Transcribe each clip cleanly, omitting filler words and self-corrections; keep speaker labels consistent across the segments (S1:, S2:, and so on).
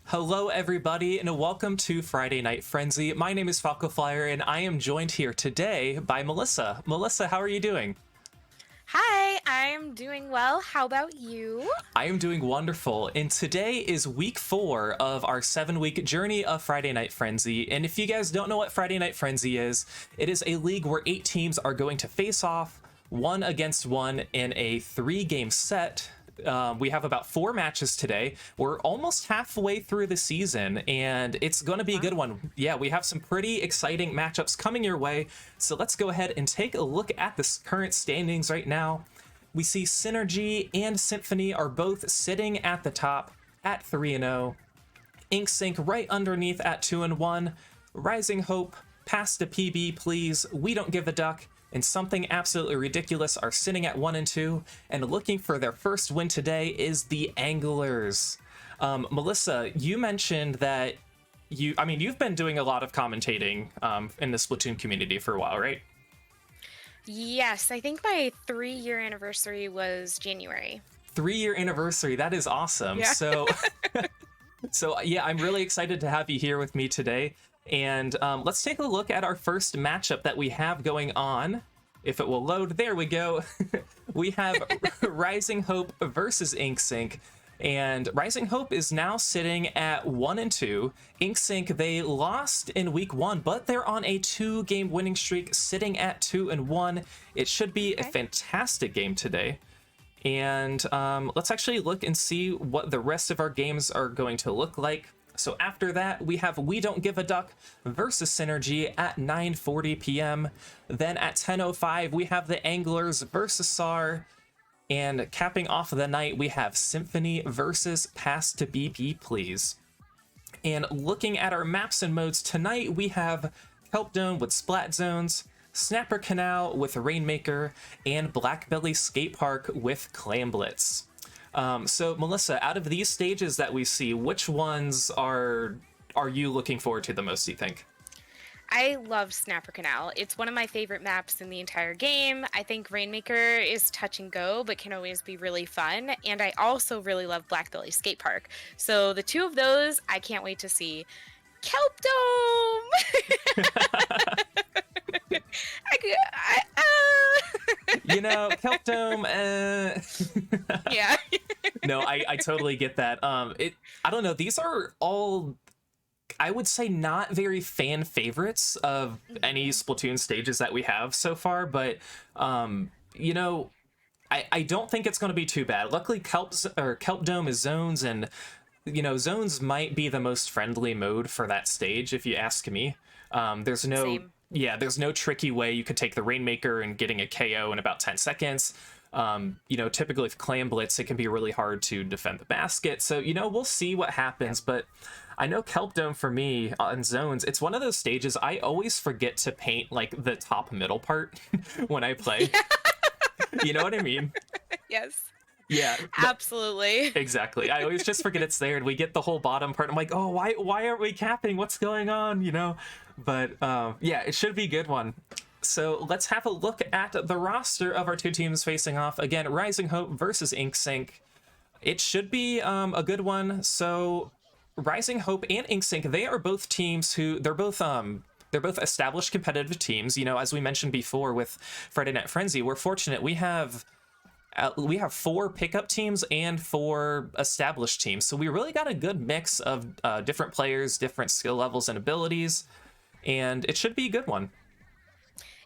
S1: Hello, everybody, and welcome to Friday Night Frenzy. My name is Falco Flyer, and I am joined here today by Melissa. Melissa, how are you doing?
S2: Hi, I'm doing well. How about you?
S1: I am doing wonderful, and today is week 4 of our 7-week journey of Friday Night Frenzy. And if you guys don't know what Friday Night Frenzy is, it is a league where 8 teams are going to face off one against one in a 3-game set. We have about 4 matches today. We're almost halfway through the season, and it's going to be a good one. Yeah, we have some pretty exciting matchups coming your way. So let's go ahead and take a look at the current standings right now. We see SynRG and Symphony are both sitting at the top at 3-0. InkSync right underneath at 2-1. Rising Hope, past a PB please, we don't give a duck, and Something Absolutely Ridiculous are sitting at 1-2, and looking for their first win today is the Anglers. Melissa, you mentioned that you've been doing a lot of commentating in the Splatoon community for a while, right?
S2: Yes, I think my 3-year anniversary was January.
S1: 3-year anniversary, that is awesome.
S2: Yeah.
S1: So yeah, I'm really excited to have you here with me today. And let's take a look at our first matchup that we have going on. If it will load, there we go. We have Rising Hope versus InkSync. And Rising Hope is now sitting at 1-2. InkSync, they lost in week 1, but they're on a 2-game winning streak, sitting at 2-1. It should be a fantastic game today. And let's actually look and see what the rest of our games are going to look like. So after that, we have We Don't Give a Duck versus SynRG at 9:40 p.m. Then at 10:05, we have the Anglers versus SAR. And capping off the night, we have Symphony versus Pass to BP Please. And looking at our maps and modes tonight, we have Kelp with Splat Zones, Snapper Canal with Rainmaker, and Blackbelly Skatepark with Clam Blitz. So Melissa, out of these stages that we see, which ones are you looking forward to the most, do you think?
S2: I love Snapper Canal. It's one of my favorite maps in the entire game. I think Rainmaker is touch and go, but can always be really fun. And I also really love Blackbelly Skatepark. So the two of those, I can't wait to see. Kelp Dome!
S1: You know, Kelp Dome,
S2: Yeah.
S1: No, I totally get that. I don't know, these are all, I would say, not very fan favorites of any Splatoon stages that we have so far, but you know, I don't think it's going to be too bad. Luckily, Kelp Dome is zones, and you know, zones might be the most friendly mode for that stage, if you ask me. There's no
S2: Same.
S1: Yeah, there's no tricky way you could take the Rainmaker and getting a KO in about 10 seconds. You know, typically with Clam Blitz, it can be really hard to defend the basket. So, you know, we'll see what happens. But I know Kelp Dome for me on zones, it's one of those stages I always forget to paint like the top middle part when I play. You know what I mean?
S2: Yes.
S1: Yeah.
S2: Absolutely.
S1: Exactly. I always just forget it's there, and we get the whole bottom part. I'm like, oh, why aren't we capping? What's going on? You know? But yeah, it should be a good one. So let's have a look at the roster of our 2 teams facing off. Again, Rising Hope versus InkSync. It should be a good one. So Rising Hope and InkSync, they are both teams who they're both established competitive teams. You know, as we mentioned before with Friday Night Frenzy, we're fortunate we have 4 pickup teams and 4 established teams. So we really got a good mix of different players, different skill levels and abilities, and it should be a good one.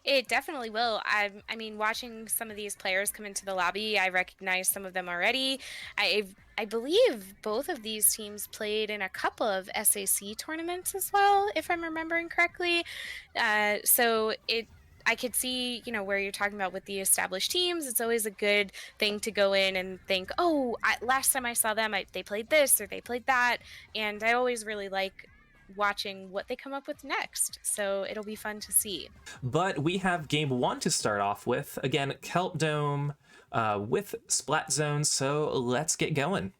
S2: It definitely will. I mean, watching some of these players come into the lobby, I recognize some of them already. I believe both of these teams played in a couple of SAC tournaments as well, if I'm remembering correctly. I could see, you know, where you're talking about with the established teams. It's always a good thing to go in and think, oh, last time I saw them, they played this or they played that. And I always really like watching what they come up with next. So it'll be fun to see.
S1: But we have game 1 to start off with. Again, Kelp Dome with Splat Zones. So let's get going.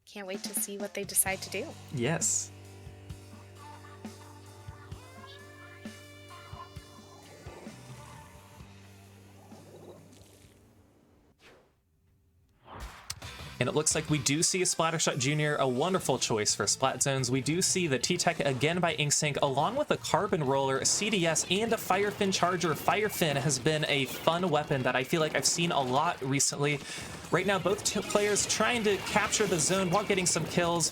S2: Can't wait to see what they decide to do.
S1: Yes. And it looks like we do see a Splattershot Jr., a wonderful choice for Splat Zones. We do see the T-Tech again by InkSync, along with a Carbon Roller, a CDS, and a Firefin Charger. Firefin has been a fun weapon that I feel like I've seen a lot recently. Right now, both players trying to capture the zone while getting some kills.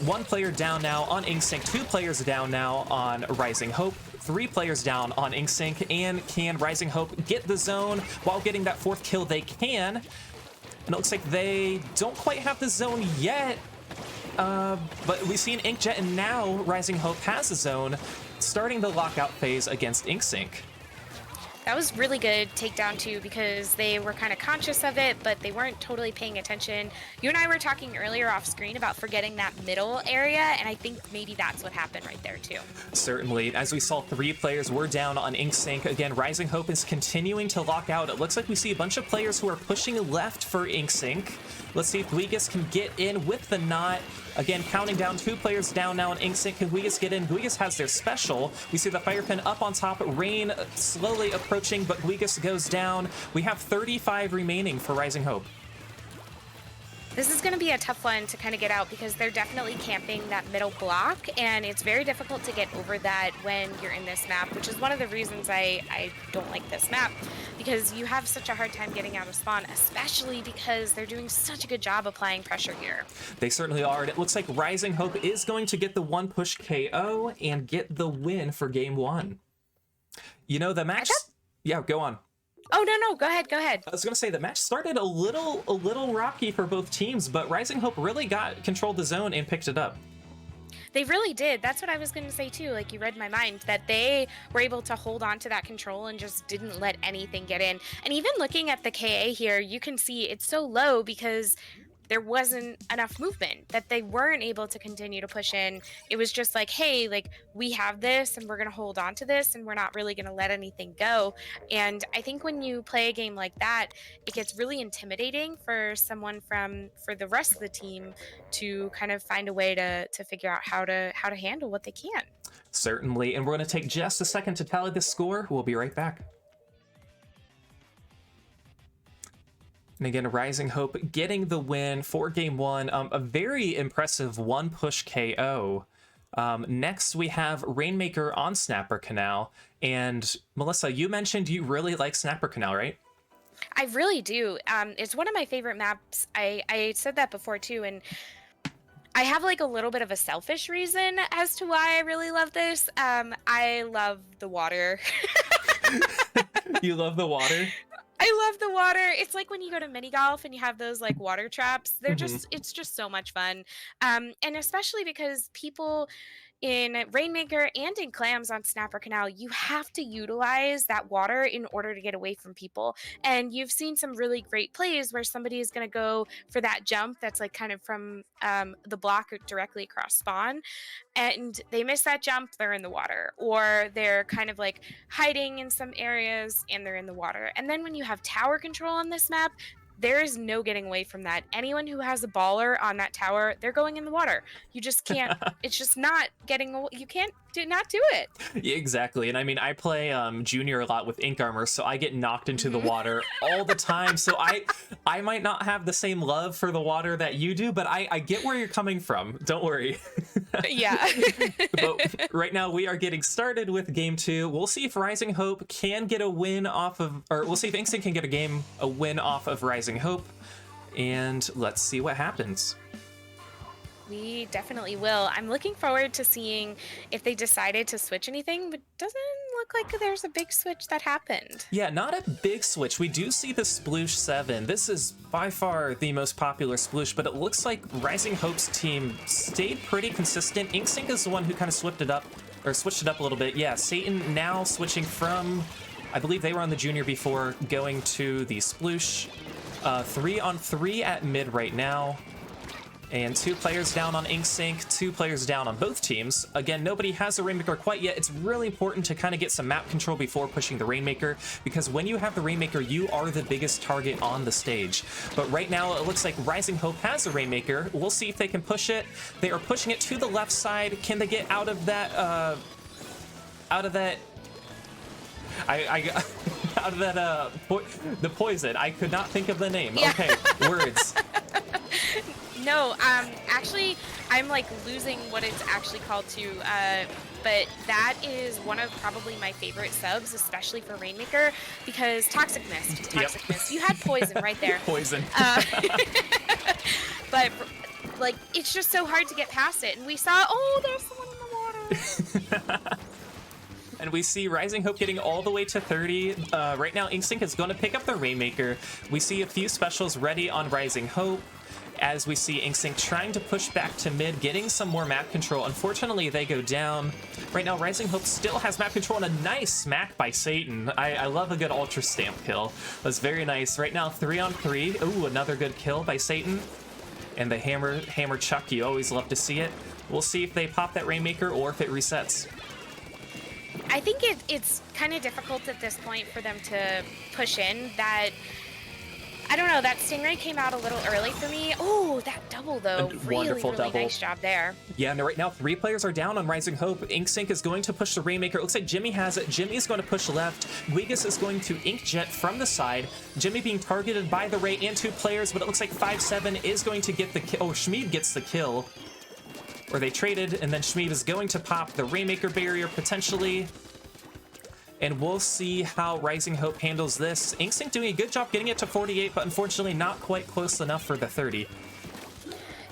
S1: One player down now on InkSync, 2 players down now on Rising Hope, 3 players down on InkSync, and can Rising Hope get the zone while getting that 4th kill? They can. And it looks like they don't quite have the zone yet, but we've seen Inkjet, and now Rising Hope has the zone, starting the lockout phase against InkSync.
S2: That was really good takedown too, because they were kind of conscious of it, but they weren't totally paying attention. You and I were talking earlier off screen about forgetting that middle area, and I think maybe that's what happened right there too.
S1: Certainly. As we saw, 3 players were down on InkSync. Again, Rising Hope is continuing to lock out. It looks like we see a bunch of players who are pushing left for InkSync. Let's see if Guigas can get in with the knot. Again, counting down, 2 players down now on InkSync. Can Guigas get in? Guigas has their special. We see the Firepin up on top. Rain slowly approaching, but Guigas goes down. We have 35 remaining for Rising Hope.
S2: This is going to be a tough one to kind of get out, because they're definitely camping that middle block, and it's very difficult to get over that when you're in this map, which is one of the reasons I don't like this map, because you have such a hard time getting out of spawn, especially because they're doing such a good job applying pressure here.
S1: They certainly are, and it looks like Rising Hope is going to get the 1-push KO and get the win for game 1. You know, the match... Yeah, go on.
S2: Oh, no, go ahead.
S1: I was going to say the match started a little rocky for both teams, but Rising Hope really controlled the zone and picked it up.
S2: They really did. That's what I was going to say too. Like, you read my mind, that they were able to hold on to that control and just didn't let anything get in. And even looking at the KA here, you can see it's so low because there wasn't enough movement, that they weren't able to continue to push in. It was just like, hey, like, we have this and we're going to hold on to this and we're not really going to let anything go. And I think when you play a game like that, it gets really intimidating for someone for the rest of the team to kind of find a way to figure out how to handle what they can.
S1: Certainly. And we're going to take just a second to tally the score. We'll be right back. And again, Rising Hope getting the win for game 1. A very impressive 1-push KO. Next, we have Rainmaker on Snapper Canal. And Melissa, you mentioned you really like Snapper Canal, right?
S2: I really do. It's one of my favorite maps. I said that before too, and I have like a little bit of a selfish reason as to why I really love this. I love the water.
S1: You love the water?
S2: I love the water. It's like when you go to mini golf and you have those like water traps. They're it's just so much fun. And especially because people in Rainmaker and in Clams on Snapper Canal, you have to utilize that water in order to get away from people. And you've seen some really great plays where somebody is going to go for that jump that's like kind of from the block directly across spawn, and they miss that jump, they're in the water, or they're kind of like hiding in some areas and they're in the water. And then when you have tower control on this map, there is no getting away from that. Anyone who has a baller on that tower, they're going in the water. You just can't, it's just not getting, you can't not do it.
S1: Yeah, exactly. And I mean, I play Junior a lot with Ink Armor, so I get knocked into the water all the time. So I might not have the same love for the water that you do, but I get where you're coming from. Don't worry.
S2: Yeah.
S1: But right now we are getting started with game 2. We'll see if Rising Hope can get a win off of, or we'll see if InkSync can get a win off of Rising Hope. And let's see what happens.
S2: We definitely will. I'm looking forward to seeing if they decided to switch anything, but doesn't look like there's a big switch that happened.
S1: Yeah, not a big switch. We do see the Sploosh 7. This is by far the most popular Sploosh, but it looks like Rising Hope's team stayed pretty consistent. InkSync is the one who kind of switched it up a little bit. Yeah, Satan now switching from, I believe they were on the Junior before, going to the Sploosh. 3-on-3 at mid right now. And 2 players down on InkSync, 2 players down on both teams. Again, nobody has a Rainmaker quite yet. It's really important to kind of get some map control before pushing the Rainmaker, because when you have the Rainmaker, you are the biggest target on the stage. But right now, it looks like Rising Hope has a Rainmaker. We'll see if they can push it. They are pushing it to the left side. Can they get out of that, out of that the poison? I could not think of the name.
S2: Yeah.
S1: Okay, words.
S2: No, actually, I'm like losing what it's actually called too. But that is one of probably my favorite subs, especially for Rainmaker, because Toxic Mist. Toxic Mist. You had poison right there.
S1: Poison.
S2: But like, it's just so hard to get past it. And we saw, oh, there's someone in the water.
S1: And we see Rising Hope getting all the way to 30. Right now, Inksync is going to pick up the Rainmaker. We see a few specials ready on Rising Hope, as we see Inksync trying to push back to mid, getting some more map control. Unfortunately, they go down. Right now, Rising Hope still has map control, and a nice smack by Satan. I love a good Ultra Stamp kill. That's very nice. Right now, 3-on-3. Ooh, another good kill by Satan. And the hammer chuck, you always love to see it. We'll see if they pop that Rainmaker or if it resets.
S2: I think it's kind of difficult at this point for them to push in. That, I don't know, that Stingray came out a little early for me. Oh, that double though, really
S1: double.
S2: Nice job there.
S1: Yeah, and right now 3 players are down on Rising Hope. Inksync is going to push the Rainmaker. It looks like Jimmy has it. Jimmy is going to push left. Guigas is going to Inkjet from the side. Jimmy being targeted by the Ray and 2 players, but it looks like 5-7 is going to get the kill. Oh, Schmeed gets the kill. Or they traded, and then Schmeed is going to pop the Rainmaker barrier potentially. And we'll see how Rising Hope handles this. Inksync doing a good job getting it to 48, but unfortunately not quite close enough for the 30.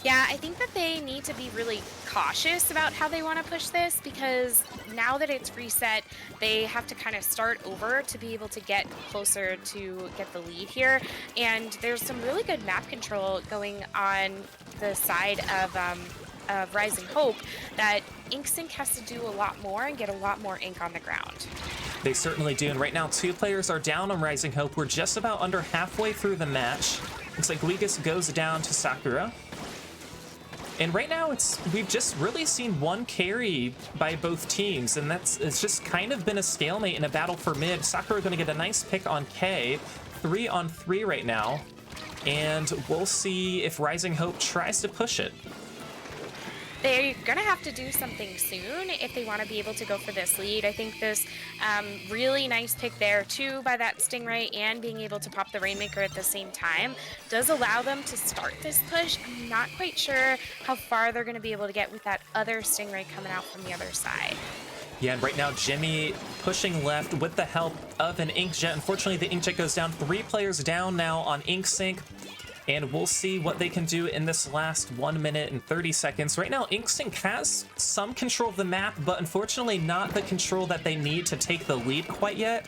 S2: Yeah, I think that they need to be really cautious about how they want to push this, because now that it's reset, they have to kind of start over to be able to get closer to get the lead here. And there's some really good map control going on the side of Rising Hope that Inksync has to do a lot more and get a lot more ink on the ground.
S1: They certainly do, and right now 2 players are down on Rising Hope. We're just about under halfway through the match. Looks like Guigas goes down to Sakura. And right now we've just really seen 1 carry by both teams, and it's just kind of been a stalemate in a battle for mid. Sakura gonna get a nice pick on K, 3-on-3 right now. And we'll see if Rising Hope tries to push it.
S2: They're going to have to do something soon if they want to be able to go for this lead. I think this really nice pick there, too, by that Stingray and being able to pop the Rainmaker at the same time does allow them to start this push. I'm not quite sure how far they're going to be able to get with that other Stingray coming out from the other side.
S1: Yeah, and right now Jimmy pushing left with the help of an Inkjet. Unfortunately, the Inkjet goes down. 3 players down now on Inksync. And we'll see what they can do in this last 1 minute and 30 seconds. Right now, Inksync has some control of the map, but unfortunately not the control that they need to take the lead quite yet.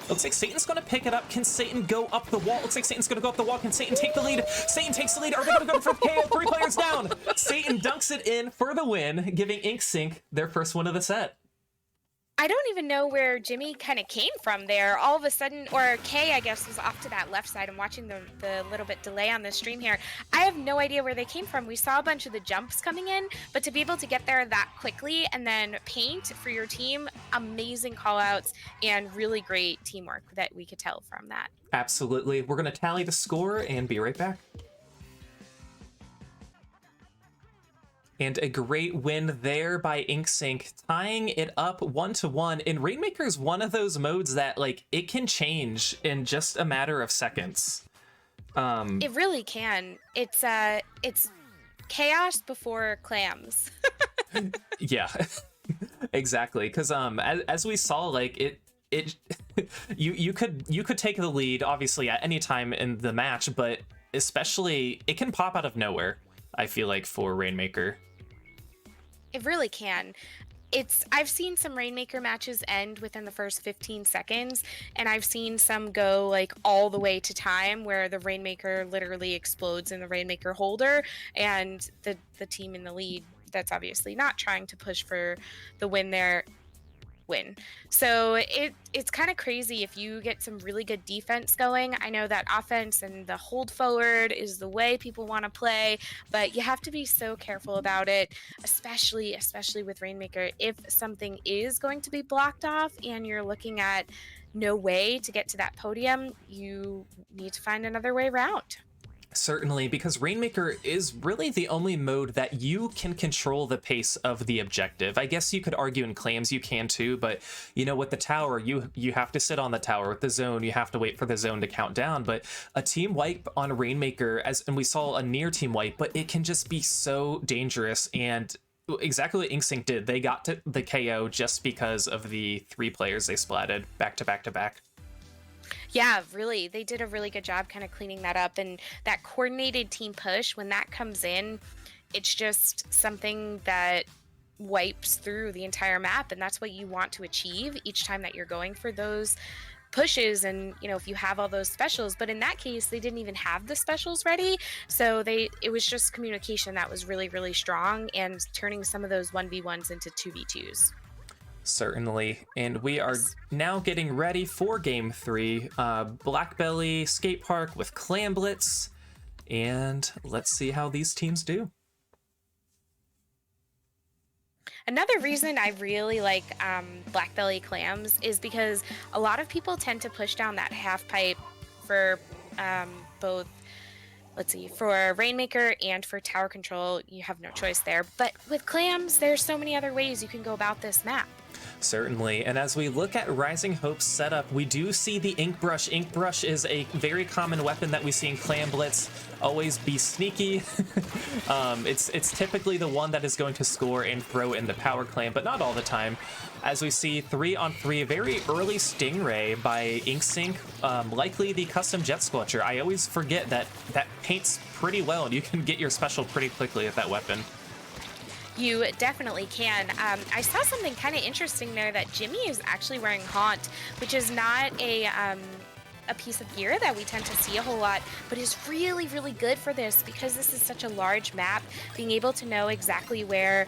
S1: Looks like Satan's going to pick it up. Can Satan go up the wall? Looks like Satan's going to go up the wall. Can Satan take the lead? Satan takes the lead. Are they going to go for KO? 3 players down. Satan dunks it in for the win, giving Inksync their first win of the set.
S2: I don't even know where Jimmy kind of came from there. All of a sudden, or Kay, I guess, was off to that left side. I'm watching the little bit delay on the stream here. I have no idea where they came from. We saw a bunch of the jumps coming in, but to be able to get there that quickly and then paint for your team, amazing call-outs and really great teamwork that we could tell from that.
S1: Absolutely. We're going to tally the score and be right back. And a great win there by Inksync, tying it up 1-1. And Rainmaker is one of those modes that, like, it can change in just a matter of seconds.
S2: It really can. It's chaos before clams.
S1: Yeah, exactly. Because as we saw, like you could take the lead obviously at any time in the match, but especially it can pop out of nowhere. I feel like for Rainmaker.
S2: It really can. I've seen some Rainmaker matches end within the first 15 seconds, and I've seen some go like all the way to time where the Rainmaker literally explodes in the Rainmaker holder, and the team in the lead that's obviously not trying to push for the win there win. So it's kind of crazy if you get some really good defense going. I know that offense and the hold forward is the way people want to play, but you have to be so careful about it, especially with Rainmaker. If something is going to be blocked off and you're looking at no way to get to that podium, you need to find another way around.
S1: Certainly, because Rainmaker is really the only mode that you can control the pace of the objective. I guess you could argue in Clams you can too, but with the tower, you have to sit on the tower. With the zone, you have to wait for the zone to count down. But a team wipe on Rainmaker, and we saw a near team wipe, but it can just be so dangerous. And exactly what InkSync did, they got to the KO just because of the 3 players they splatted back to back to back.
S2: Yeah, really. They did a really good job kind of cleaning that up. And that coordinated team push, when that comes in, it's just something that wipes through the entire map. And that's what you want to achieve each time that you're going for those pushes. And, if you have all those specials. But in that case, they didn't even have the specials ready. So it was just communication that was really, really strong and turning some of those 1v1s into 2v2s.
S1: Certainly, and we are now getting ready for Game 3. Blackbelly, Skatepark with Clam Blitz, and let's see how these teams do.
S2: Another reason I really like Blackbelly Clams is because a lot of people tend to push down that half pipe for both, for Rainmaker and for tower control. You have no choice there. But with Clams, there's so many other ways you can go about this map.
S1: Certainly, and as we look at Rising Hope's setup, we do see the Ink Brush. Ink Brush is a very common weapon that we see in Clam Blitz. Always be sneaky. It's typically the one that is going to score and throw in the power clam, but not all the time. As we see 3-on-3, a very early Stingray by InkSync, likely the custom Jet Squelcher. I always forget that paints pretty well, and you can get your special pretty quickly with that weapon.
S2: You definitely can. I saw something kind of interesting there, that Jimmy is actually wearing Haunt, which is not a piece of gear that we tend to see a whole lot, but is really, really good for this because this is such a large map. Being able to know exactly where,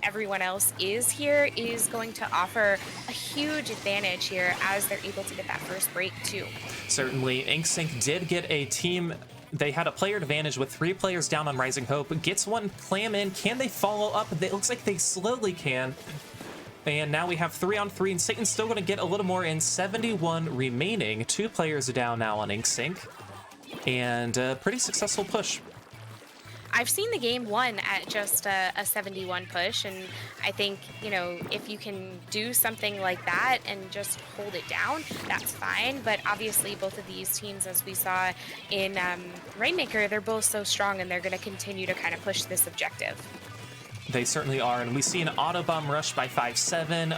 S2: everyone else is here is going to offer a huge advantage here as they're able to get that first break too.
S1: Certainly, InkSync did get a team. They had a player advantage with 3 players down on Rising Hope. Gets one Clam in. Can they follow up? It looks like they slowly can. And now we have 3-on-3, and Satan's still going to get a little more in. 71 remaining. 2 players down now on InkSync. And a pretty successful push.
S2: I've seen the game won at just a 71 push, and I think, if you can do something like that and just hold it down, that's fine. But obviously both of these teams, as we saw in Rainmaker, they're both so strong, and they're going to continue to kind of push this objective.
S1: They certainly are, and we see an auto bomb rush by 5-7.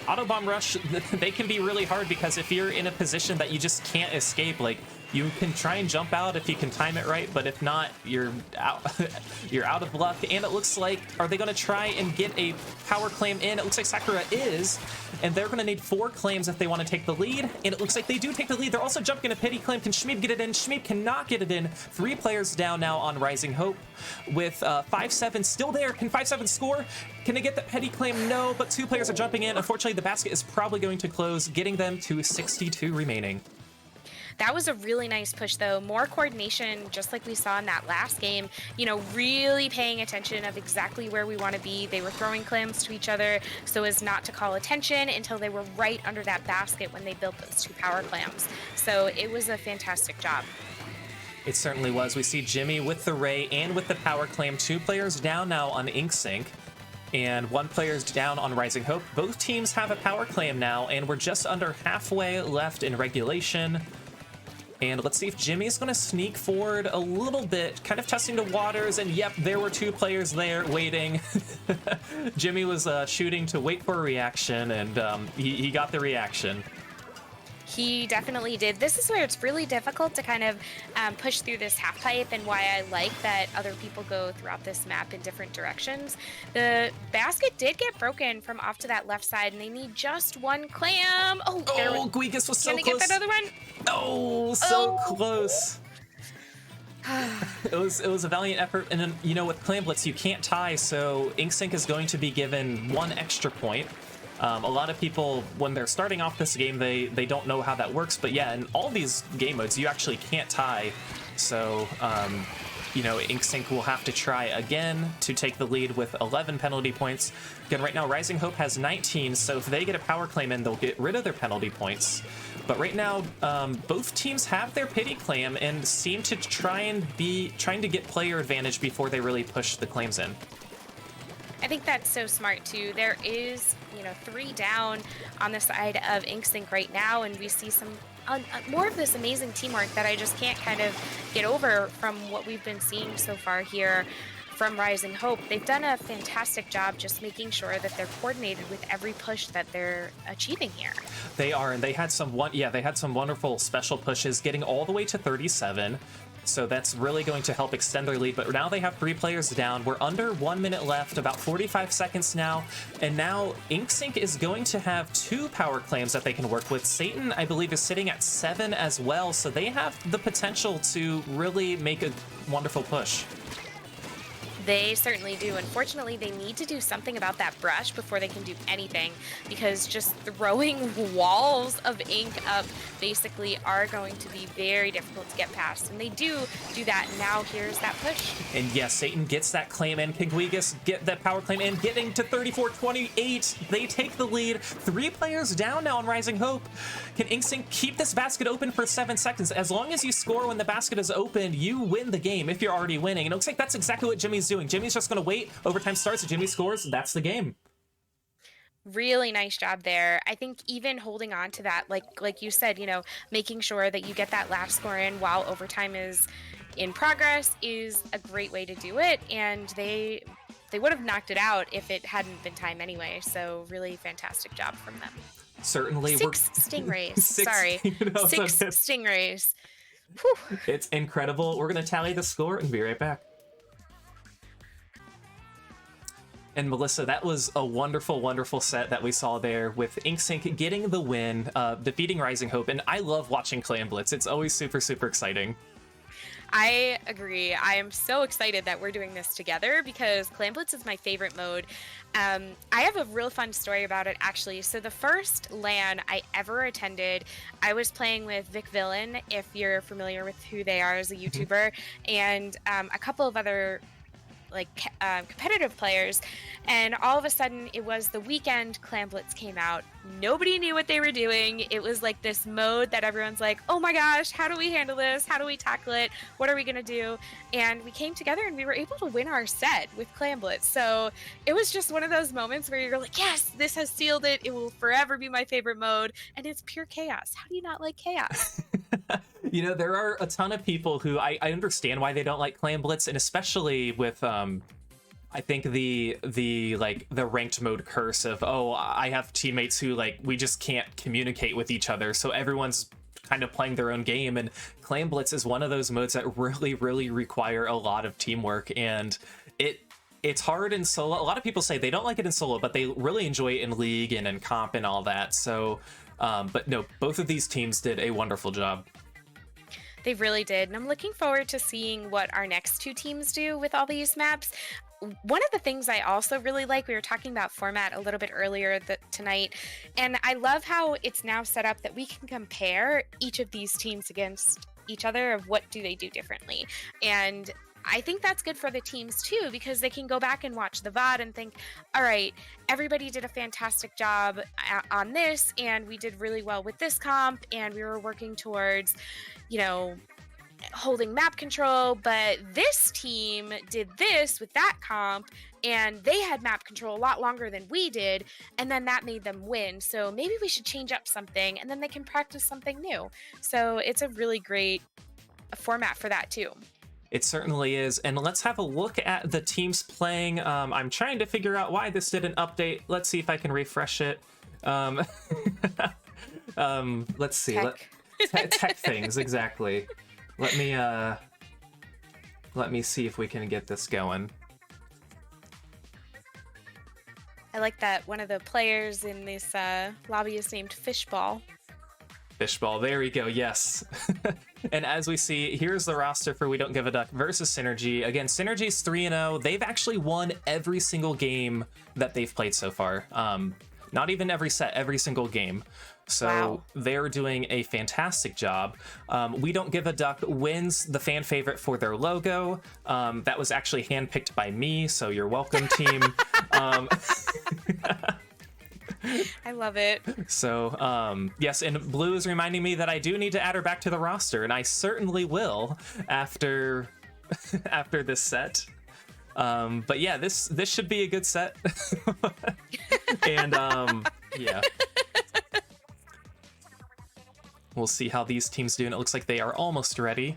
S1: Auto bomb rush, they can be really hard because if you're in a position that you just can't escape, you can try and jump out if you can time it right, but if not, you're out. You're out of luck. And it looks like, are they going to try and get a power clam in? It looks like Sakura is, and they're going to need 4 clams if they want to take the lead. And it looks like they do take the lead. They're also jumping a pity clam. Can Shmeeb get it in? Shmeeb cannot get it in. 3 players down now on Rising Hope, with 5-7 still there. Can 5-7 score? Can they get the petty clam? No, but 2 players are jumping in. Unfortunately, the basket is probably going to close, getting them to 62 remaining.
S2: That was a really nice push, though. More coordination, just like we saw in that last game. Really paying attention of exactly where we want to be. They were throwing clams to each other so as not to call attention until they were right under that basket when they built those 2 power clams. So it was a fantastic job.
S1: It certainly was. We see Jimmy with the Ray and with the power clam. 2 players down now on InkSync, and 1 player's down on Rising Hope. Both teams have a power clam now, and we're just under halfway left in regulation. And let's see if Jimmy's going to sneak forward a little bit, kind of testing the waters. And yep, there were 2 players there waiting. Jimmy was shooting to wait for a reaction, and he got the reaction.
S2: He definitely did. This is where it's really difficult to kind of push through this half pipe, and why I like that other people go throughout this map in different directions. The basket did get broken from off to that left side, and they need just 1 clam. Oh,
S1: Guigus was so
S2: close. Can they
S1: close.
S2: get that other one?
S1: Oh, so close. It was a valiant effort, and then, with Clam Blitz, you can't tie, so InkSync is going to be given 1 extra point. A lot of people, when they're starting off this game, they don't know how that works, but yeah, in all these game modes, you actually can't tie. So, InkSync will have to try again to take the lead with 11 penalty points. Again, right now, Rising Hope has 19, so if they get a power claim in, they'll get rid of their penalty points. But right now, both teams have their pity clam and seem to trying to get player advantage before they really push the claims in.
S2: I think that's so smart too. There is, 3 down on the side of InkSync right now, and we see some more of this amazing teamwork that I just can't kind of get over from what we've been seeing so far here from Rising Hope. They've done a fantastic job just making sure that they're coordinated with every push that they're achieving here.
S1: They are, and they had some wonderful special pushes, getting all the way to 37. So that's really going to help extend their lead. But now they have 3 players down. We're under 1 minute left, about 45 seconds now. And now InkSync is going to have 2 power claims that they can work with. Satan, I believe, is sitting at 7 as well. So they have the potential to really make a wonderful push.
S2: They certainly do. Unfortunately, they need to do something about that brush before they can do anything, because just throwing walls of ink up basically are going to be very difficult to get past. And they do that. Now here's that push.
S1: And yes, Satan gets that claim in. Pigweegus get that power claim in, getting to 34-28. They take the lead. 3 players down now on Rising Hope. Can InkSync keep this basket open for 7 seconds? As long as you score when the basket is opened, you win the game if you're already winning. And it looks like that's exactly what Jimmy's doing. Jimmy's just going to wait. Overtime starts. If Jimmy scores, that's the game.
S2: Really nice job there. I think even holding on to that, like you said, making sure that you get that last score in while overtime is in progress is a great way to do it. And they would have knocked it out if it hadn't been time anyway. So really fantastic job from them.
S1: Certainly.
S2: 6 stingrays. 6 stingrays. Whew.
S1: It's incredible. We're going to tally the score and be right back. And Melissa, that was a wonderful, wonderful set that we saw there with InkSync getting the win, defeating Rising Hope. And I love watching Clam Blitz. It's always super, super exciting.
S2: I agree. I am so excited that we're doing this together because Clam Blitz is my favorite mode. I have a real fun story about it, actually. So the first LAN I ever attended, I was playing with Vic Villain, if you're familiar with who they are as a YouTuber, and a couple of other competitive players, and all of a sudden it was the weekend Clam Blitz came out. Nobody knew what they were doing. It was like this mode that everyone's like, oh my gosh, how do we handle this? How do we tackle it? What are we gonna do? And we came together and we were able to win our set with Clam Blitz. So it was just one of those moments where you're like, yes, this has sealed it. It will forever be my favorite mode, and it's pure chaos. How do you not like chaos?
S1: There are a ton of people who I understand why they don't like Clam Blitz, and especially with I think the ranked mode curse of, I have teammates who we just can't communicate with each other, so everyone's kind of playing their own game. And Clam Blitz is one of those modes that really, really require a lot of teamwork, and it's hard in solo. A lot of people say they don't like it in solo, but they really enjoy it in league and in comp and all that. So but no, both of these teams did a wonderful job.
S2: They really did, and I'm looking forward to seeing what our next 2 teams do with all these maps. One of the things I also really like, we were talking about format a little bit earlier tonight, and I love how it's now set up that we can compare each of these teams against each other of what do they do differently. And I think that's good for the teams too, because they can go back and watch the VOD and think, all right, everybody did a fantastic job on this, and we did really well with this comp, and we were working towards, holding map control, but this team did this with that comp, and they had map control a lot longer than we did, and then that made them win. So maybe we should change up something, and then they can practice something new. So it's a really great format for that too.
S1: It certainly is. And let's have a look at the teams playing. I'm trying to figure out why this didn't update. Let's see if I can refresh it. Let's see. Tech things, exactly. Let me see if we can get this going.
S2: I like that one of the players in this lobby is named Fishball.
S1: Fishball, there we go, yes. And as we see, here's the roster for We Don't Give a Duck versus SynRG. Again, SynRG's 3-0. They've actually won every single game that they've played so far. Not even every set, every single game. So wow. They're doing a fantastic job. We Don't Give a Duck wins the fan favorite for their logo. That was actually handpicked by me, so you're welcome, team.
S2: I love it.
S1: So, yes, and Blue is reminding me that I do need to add her back to the roster, and I certainly will after after this set. But yeah, this should be a good set. And yeah. We'll see how these teams do, and it looks like they are almost ready.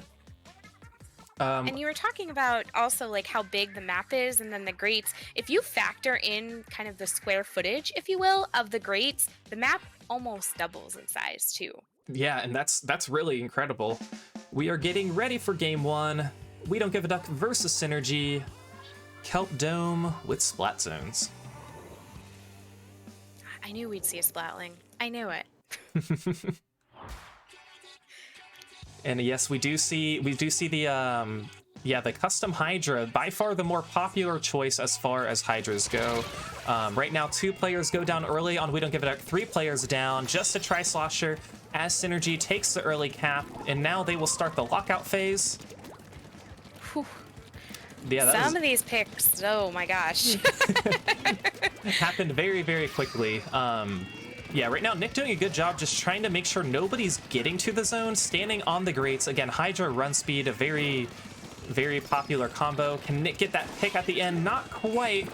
S2: And you were talking about also like how big the map is and then the grates. If you factor in kind of the square footage, if you will, of the grates, the map almost doubles in size too.
S1: Yeah, and that's really incredible. We are getting ready for game one. We Don't Give a Duck versus SynRG. Kelp Dome with Splat Zones.
S2: I knew we'd see a Splatling. I knew it.
S1: And yes, we do see the the custom Hydra, by far the more popular choice as far as Hydras go. Right now, 2 players go down early on We Don't Give a Duck, 3 players down just to try Slosher as SynRG takes the early cap, and now they will start the lockout phase.
S2: Whew.
S1: Yeah,
S2: some of these picks, oh my gosh.
S1: happened very, very quickly. Yeah, right now, Nick doing a good job just trying to make sure nobody's getting to the zone, standing on the grates. Again, Hydra run speed, a very, very popular combo. Can Nick get that pick at the end? Not quite.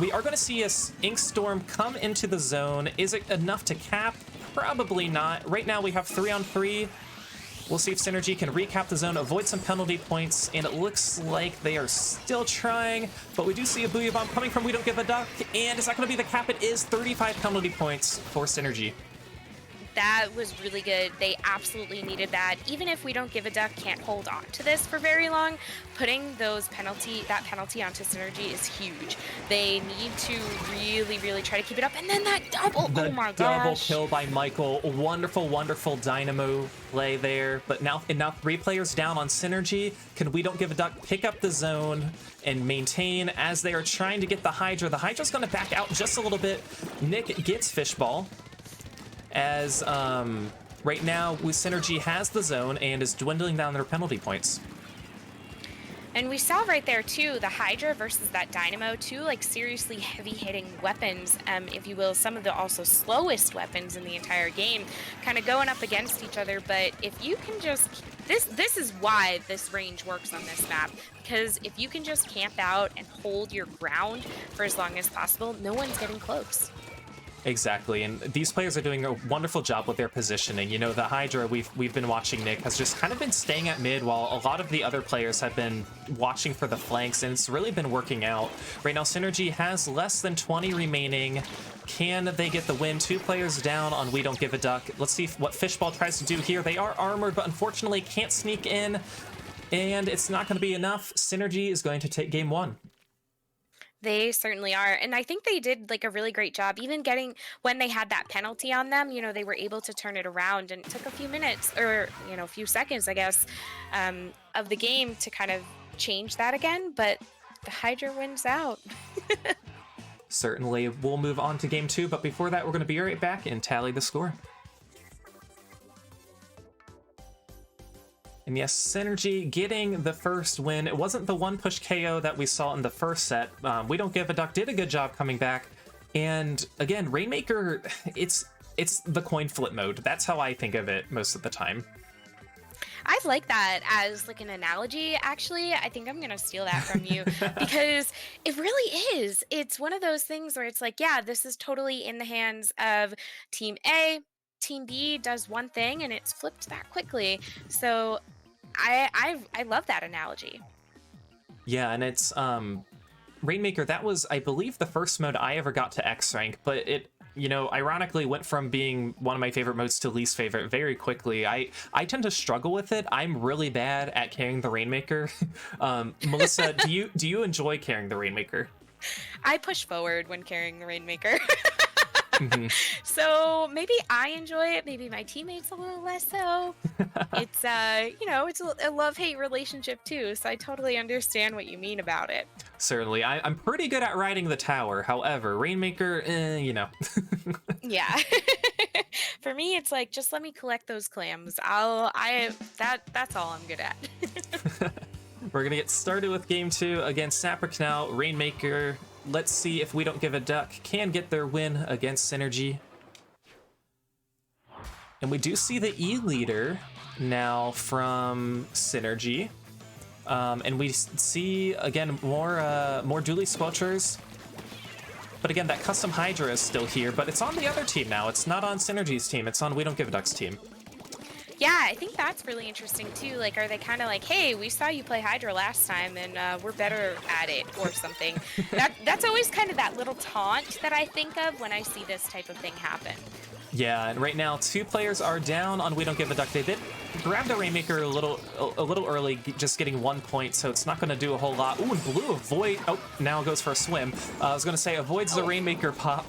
S1: We are going to see a Ink Storm come into the zone. Is it enough to cap? Probably not. Right now, we have 3-on-3. We'll see if SynRG can recap the zone, avoid some penalty points, and it looks like they are still trying, but we do see a Booyah Bomb coming from We Don't Give a Duck, and it's not going to be the cap. It is 35 penalty points for SynRG.
S2: That was really good. They absolutely needed that. Even if We Don't Give a Duck can't hold on to this for very long, putting that penalty onto SynRG is huge. They need to really, really try to keep it up. And then that double, oh my gosh.
S1: Double kill by Michael. Wonderful, wonderful dynamo play there. But now 3 players down on SynRG. Can We Don't Give a Duck pick up the zone and maintain as they are trying to get the Hydra? The Hydra's going to back out just a little bit. Nick gets Fishball. As right now, SynRG has the zone and is dwindling down their penalty points.
S2: And we saw right there too, the Hydra versus that Dynamo, 2 like seriously heavy hitting weapons, if you will, some of the also slowest weapons in the entire game, kind of going up against each other. But if you can just, this is why this range works on this map, because if you can just camp out and hold your ground for as long as possible, no one's getting close.
S1: Exactly, and these players are doing a wonderful job with their positioning. You know, the Hydra we've been watching, Nick, has just kind of been staying at mid while a lot of the other players have been watching for the flanks, and it's really been working out. Right now, SynRG has less than 20 remaining. Can they get the win? 2 players down on We Don't Give a Duck. Let's see what Fishball tries to do here. They are armored, but unfortunately can't sneak in, and it's not going to be enough. SynRG is going to take game 1.
S2: They certainly are. And I think they did like a really great job, even getting when they had that penalty on them, you know, they were able to turn it around, and it took a few minutes or, you know, a few seconds, I guess, of the game to kind of change that again. But the Hydra wins out.
S1: Certainly. We'll move on to game 2. But before that, we're going to be right back and tally the score. And yes, SynRG getting the first win. It wasn't the one push KO that we saw in the first set. We Don't Give a Duck did a good job coming back. And again, Rainmaker, it's the coin flip mode. That's how I think of it most of the time.
S2: I like that as like an analogy, actually. I think I'm going to steal that from you because it really is. It's one of those things where it's like, yeah, this is totally in the hands of Team A. Team B does one thing and it's flipped that quickly. So I love that analogy.
S1: Yeah, and it's Rainmaker, that was, I believe, the first mode I ever got to X rank, but it, you know, ironically went from being one of my favorite modes to least favorite very quickly. I tend to struggle with it. I'm really bad at carrying the Rainmaker. Melissa, do you enjoy carrying the Rainmaker?
S2: I push forward when carrying the Rainmaker.
S1: Mm-hmm.
S2: So maybe I enjoy it, maybe my teammates a little less so. It's you know, it's a love-hate relationship too, so I totally understand what you mean about it.
S1: Certainly. I'm pretty good at riding the tower. However, Rainmaker, you know.
S2: Yeah. For me, it's like, just let me collect those clams. That's all I'm good at.
S1: We're gonna get started with game 2 against Snapper Canal. Rainmaker let's see if We Don't Give a Duck can get their win against SynRG. And we do see the E leader now from SynRG. And we see, again, more Dually Squelchers. But again, that custom Hydra is still here, but it's on the other team now. It's not on SynRG's team. It's on We Don't Give a Duck's team.
S2: Yeah, I think that's really interesting too. Like, are they kind of like, hey, we saw you play Hydra last time and we're better at it or something? That's always kind of that little taunt that I think of when I see this type of thing happen.
S1: Yeah, and right now 2 players are down on We Don't Give a Duck. They did grab the Rainmaker a little early, just getting 1 point, so it's not going to do a whole lot. Ooh, and Blue avoid. Oh, now goes for a swim. I was going to say avoids the Rainmaker pop,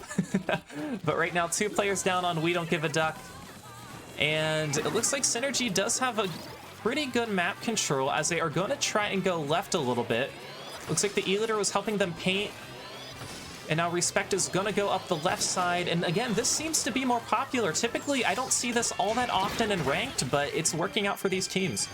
S1: but right now 2 players down on We Don't Give a Duck. And it looks like SynRG does have a pretty good map control as they are going to try and go left a little bit. Looks like the E-Litter was helping them paint. And now Respect is going to go up the left side. And again, this seems to be more popular. Typically, I don't see this all that often in Ranked, but it's working out for these teams.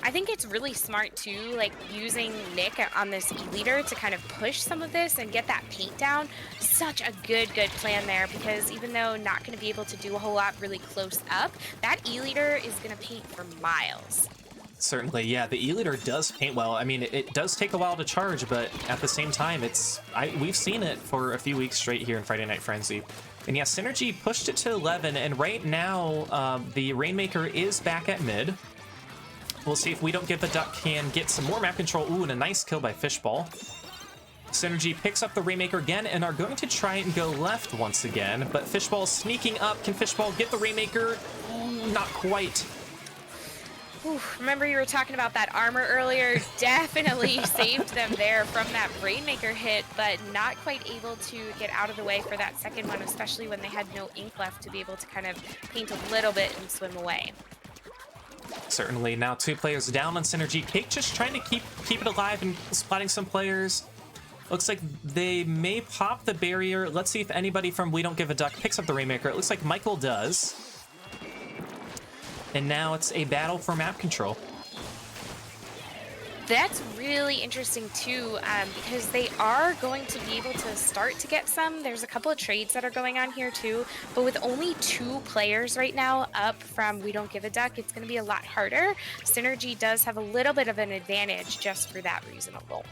S2: I think it's really smart too, like using Nick on this E-Leader to kind of push some of this and get that paint down. Such a good plan there, because even though not going to be able to do a whole lot really close up, that E-Leader is going to paint for miles.
S1: Certainly, yeah, the E-Leader does paint well. I mean, it does take a while to charge, but at the same time, we've seen it for a few weeks straight here in Friday Night Frenzy. And yeah, SynRG pushed it to 11, and right now, the Rainmaker is back at mid. We'll see if We Don't Give a Duck can get some more map control. Ooh, and a nice kill by Fishball. SynRG picks up the Rainmaker again and are going to try and go left once again, but Fishball sneaking up. Can Fishball get the Rainmaker? Ooh, not quite.
S2: Ooh, remember you were talking about that armor earlier? Definitely saved them there from that Rainmaker hit, but not quite able to get out of the way for that second one, especially when they had no ink left to be able to kind of paint a little bit and swim away.
S1: Certainly. Now 2 players down on SynRG. Cake just trying to keep it alive and spotting some players. Looks like they may pop the barrier. Let's see if anybody from We Don't Give a Duck picks up the Rainmaker. It looks like Michael does. And now it's a battle for map control.
S2: That's really interesting too, because they are going to be able to start to get some. There's a couple of trades that are going on here too, but with only 2 players right now up from We Don't Give a Duck, it's going to be a lot harder. SynRG does have a little bit of an advantage just for that reason alone.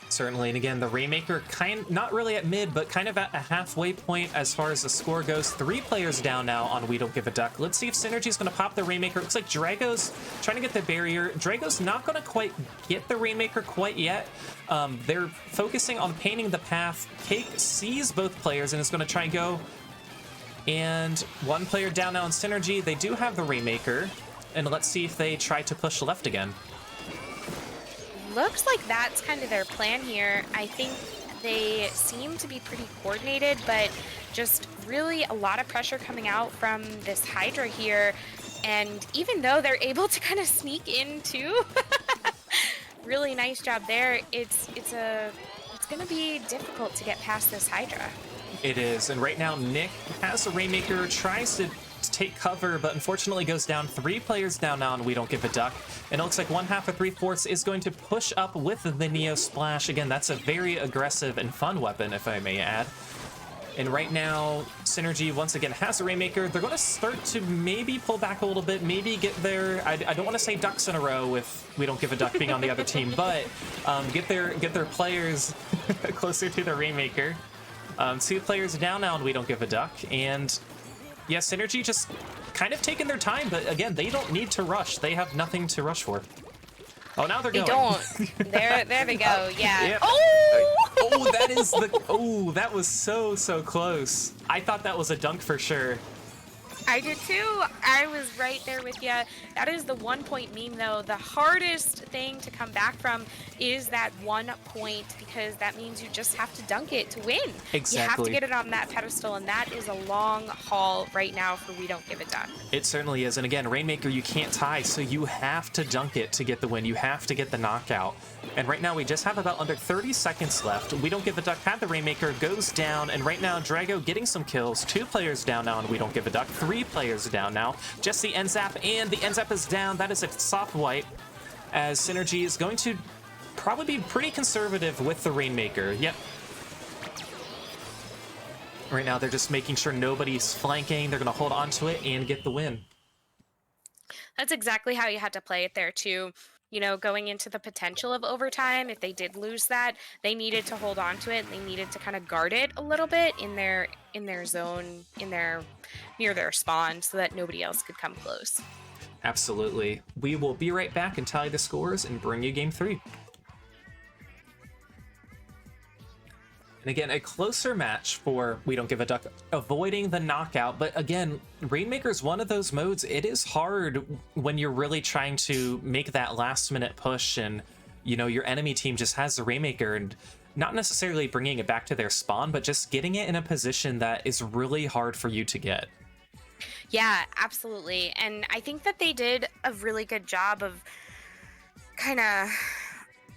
S1: Certainly, and again, the Rainmaker not really at mid, but kind of at a halfway point as far as the score goes. 3 players down now on We Don't Give a Duck. Let's see if SynRG's going to pop the Rainmaker. It looks like Drago's trying to get the barrier. Drago's not going to quite get the Rainmaker quite yet. They're focusing on painting the path. Cake sees both players and is going to try and go. And 1 player down now on SynRG. They do have the Rainmaker. And let's see if they try to push left again.
S2: Looks like that's kind of their plan here. I think they seem to be pretty coordinated, but just really a lot of pressure coming out from this Hydra here. And even though they're able to kind of sneak in too, really nice job there. It's going to be difficult to get past this Hydra.
S1: It is, and right now Nick has a Rainmaker, tries to take cover, but unfortunately goes down. 3 players down now and We Don't Give a Duck. And it looks like 1/2 of 3/4 is going to push up with the Neo Splash. Again, that's a very aggressive and fun weapon, if I may add. And right now, SynRG once again has a Rainmaker. They're going to start to maybe pull back a little bit, maybe get their, I don't want to say ducks in a row with We Don't Give a Duck being on the other team, but get their players closer to the Rainmaker. 2 players down now and We Don't Give a Duck. And yeah, SynRG just kind of taking their time, but again, they don't need to rush. They have nothing to rush for. Oh, now they're going.
S2: They don't. There they go. Yeah.
S1: Yeah.
S2: Oh!
S1: That is the. Oh, that was so close. I thought that was a dunk for sure.
S2: I did too. I was right there with you. That is the 1-point meme though. The hardest thing to come back from is that 1 point, because that means you just have to dunk it to win.
S1: Exactly.
S2: You have to get it on that pedestal, and that is a long haul right now for We Don't Give a Duck.
S1: It certainly is. And again, Rainmaker, you can't tie, so you have to dunk it to get the win. You have to get the knockout. And right now we just have about under 30 seconds left. We Don't Give a Duck had the Rainmaker, goes down, and right now Drago getting some kills. 2 players down now and We Don't Give a Duck. 3 players down now. Just the NZAP, and the NZAP is down. That is a soft wipe, as SynRG is going to probably be pretty conservative with the Rainmaker. Yep. Right now, they're just making sure nobody's flanking. They're going to hold on to it and get the win.
S2: That's exactly how you had to play it there, too. You know, going into the potential of overtime, if they did lose that, they needed to hold on to it. And they needed to kind of guard it a little bit in their zone, near their spawn, so that nobody else could come close.
S1: Absolutely. We will be right back and tally the scores and bring you game 3. And again, a closer match for We Don't Give a Duck, avoiding the knockout. But again, Rainmaker is one of those modes, it is hard when you're really trying to make that last minute push and, you know, your enemy team just has the Rainmaker and not necessarily bringing it back to their spawn, but just getting it in a position that is really hard for you to get.
S2: Yeah, absolutely. And I think that they did a really good job of kind of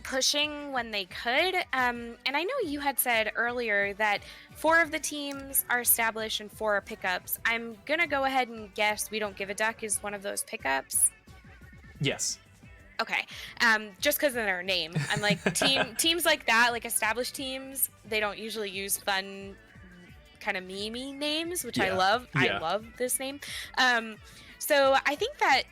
S2: pushing when they could. And I know you had said earlier that 4 of the teams are established and 4 are pickups. I'm going to go ahead and guess We Don't Give a Duck is one of those pickups.
S1: Yes.
S2: Okay. Just because of their name. I'm like, teams like that, like established teams, they don't usually use fun kind of meme names, which I love.
S1: Yeah.
S2: I love this name. So I think that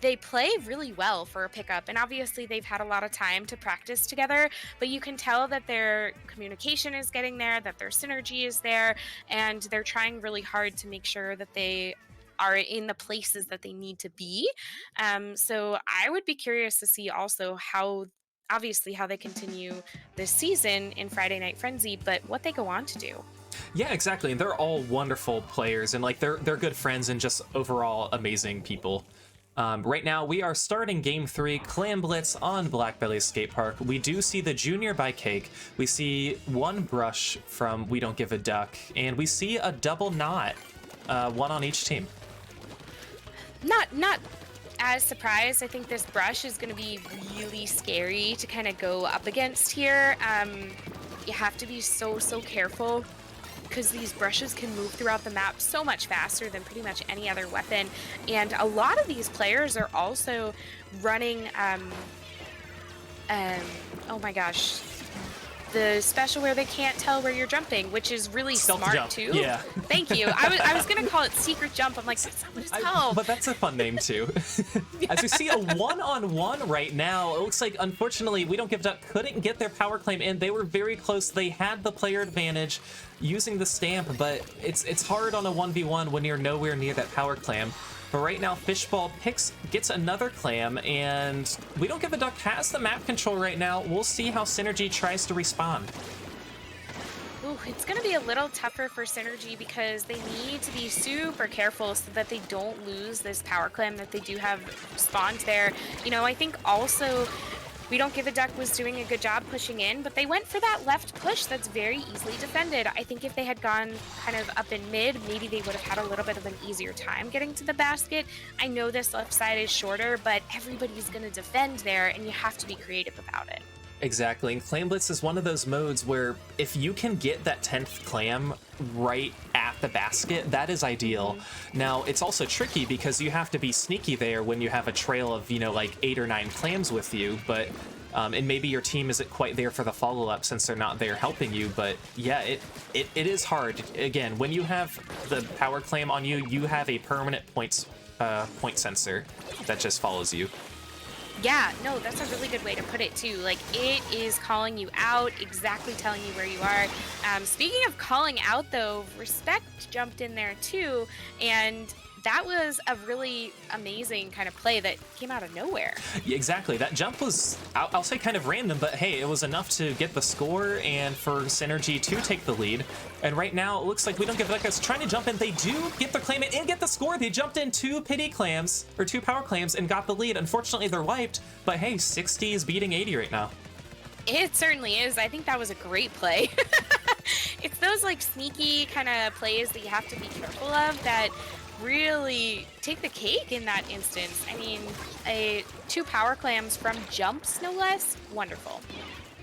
S2: they play really well for a pickup, and obviously they've had a lot of time to practice together, but you can tell that their communication is getting there, that their synergy is there, and they're trying really hard to make sure that they are in the places that they need to be. So I would be curious to see also how they continue this season in Friday Night Frenzy, but what they go on to do.
S1: Yeah, exactly. And they're all wonderful players, and like they're good friends and just overall amazing people. Right now, we are starting Game 3, Clam Blitz on Blackbelly Skatepark. We do see the Junior by Cake. We see one brush from We Don't Give a Duck, and we see a double knot, one on each team.
S2: Not as surprised. I think this brush is going to be really scary to kind of go up against here. You have to be so careful, because these brushes can move throughout the map so much faster than pretty much any other weapon. And a lot of these players are also running, oh my gosh, the special where they can't tell where you're jumping, which is really smart too.
S1: Yeah.
S2: Thank you. I was going to call it secret jump. I'm like, that's not what it's called.
S1: But that's a fun name too. As we see a one-on-one right now, it looks like, unfortunately, We Don't Give a Duck couldn't get their power claim in. They were very close. They had the player advantage using the stamp, but it's hard on a 1v1 when you're nowhere near that power clam. But right now, Fishball gets another clam, and We Don't Give a Duck has the map control right now. We'll see how SynRG tries to respond.
S2: Ooh, it's going to be a little tougher for SynRG because they need to be super careful so that they don't lose this power clam that they do have spawned there. You know, I think also We Don't Give a Duck was doing a good job pushing in, but they went for that left push that's very easily defended. I think if they had gone kind of up in mid, maybe they would have had a little bit of an easier time getting to the basket. I know this left side is shorter, but everybody's going to defend there, and you have to be creative about it.
S1: Exactly, and Clam Blitz is one of those modes where if you can get that 10th clam right at the basket, that is ideal. Now, it's also tricky because you have to be sneaky there when you have a trail of, you know, like 8 or 9 clams with you, but and maybe your team isn't quite there for the follow-up since they're not there helping you, but yeah, it is hard. Again, when you have the power clam on you, you have a permanent point sensor that just follows you.
S2: Yeah, no, that's a really good way to put it too. Like, it is calling you out, exactly telling you where you are. Speaking of calling out though, Respect jumped in there too, and that was a really amazing kind of play that came out of nowhere. Yeah,
S1: exactly. That jump was, I'll say kind of random, but hey, it was enough to get the score and for SynRG to take the lead. And right now, it looks like We Don't Give a Duck is trying to jump in. They do get the claim and get the score. They jumped in 2 pity clams, or 2 power clams, and got the lead. Unfortunately, they're wiped, but hey, 60 is beating 80 right now.
S2: It certainly is. I think that was a great play. It's those like sneaky kind of plays that you have to be careful of that really take the cake in that instance. I mean, 2 power clams from jumps, no less. Wonderful.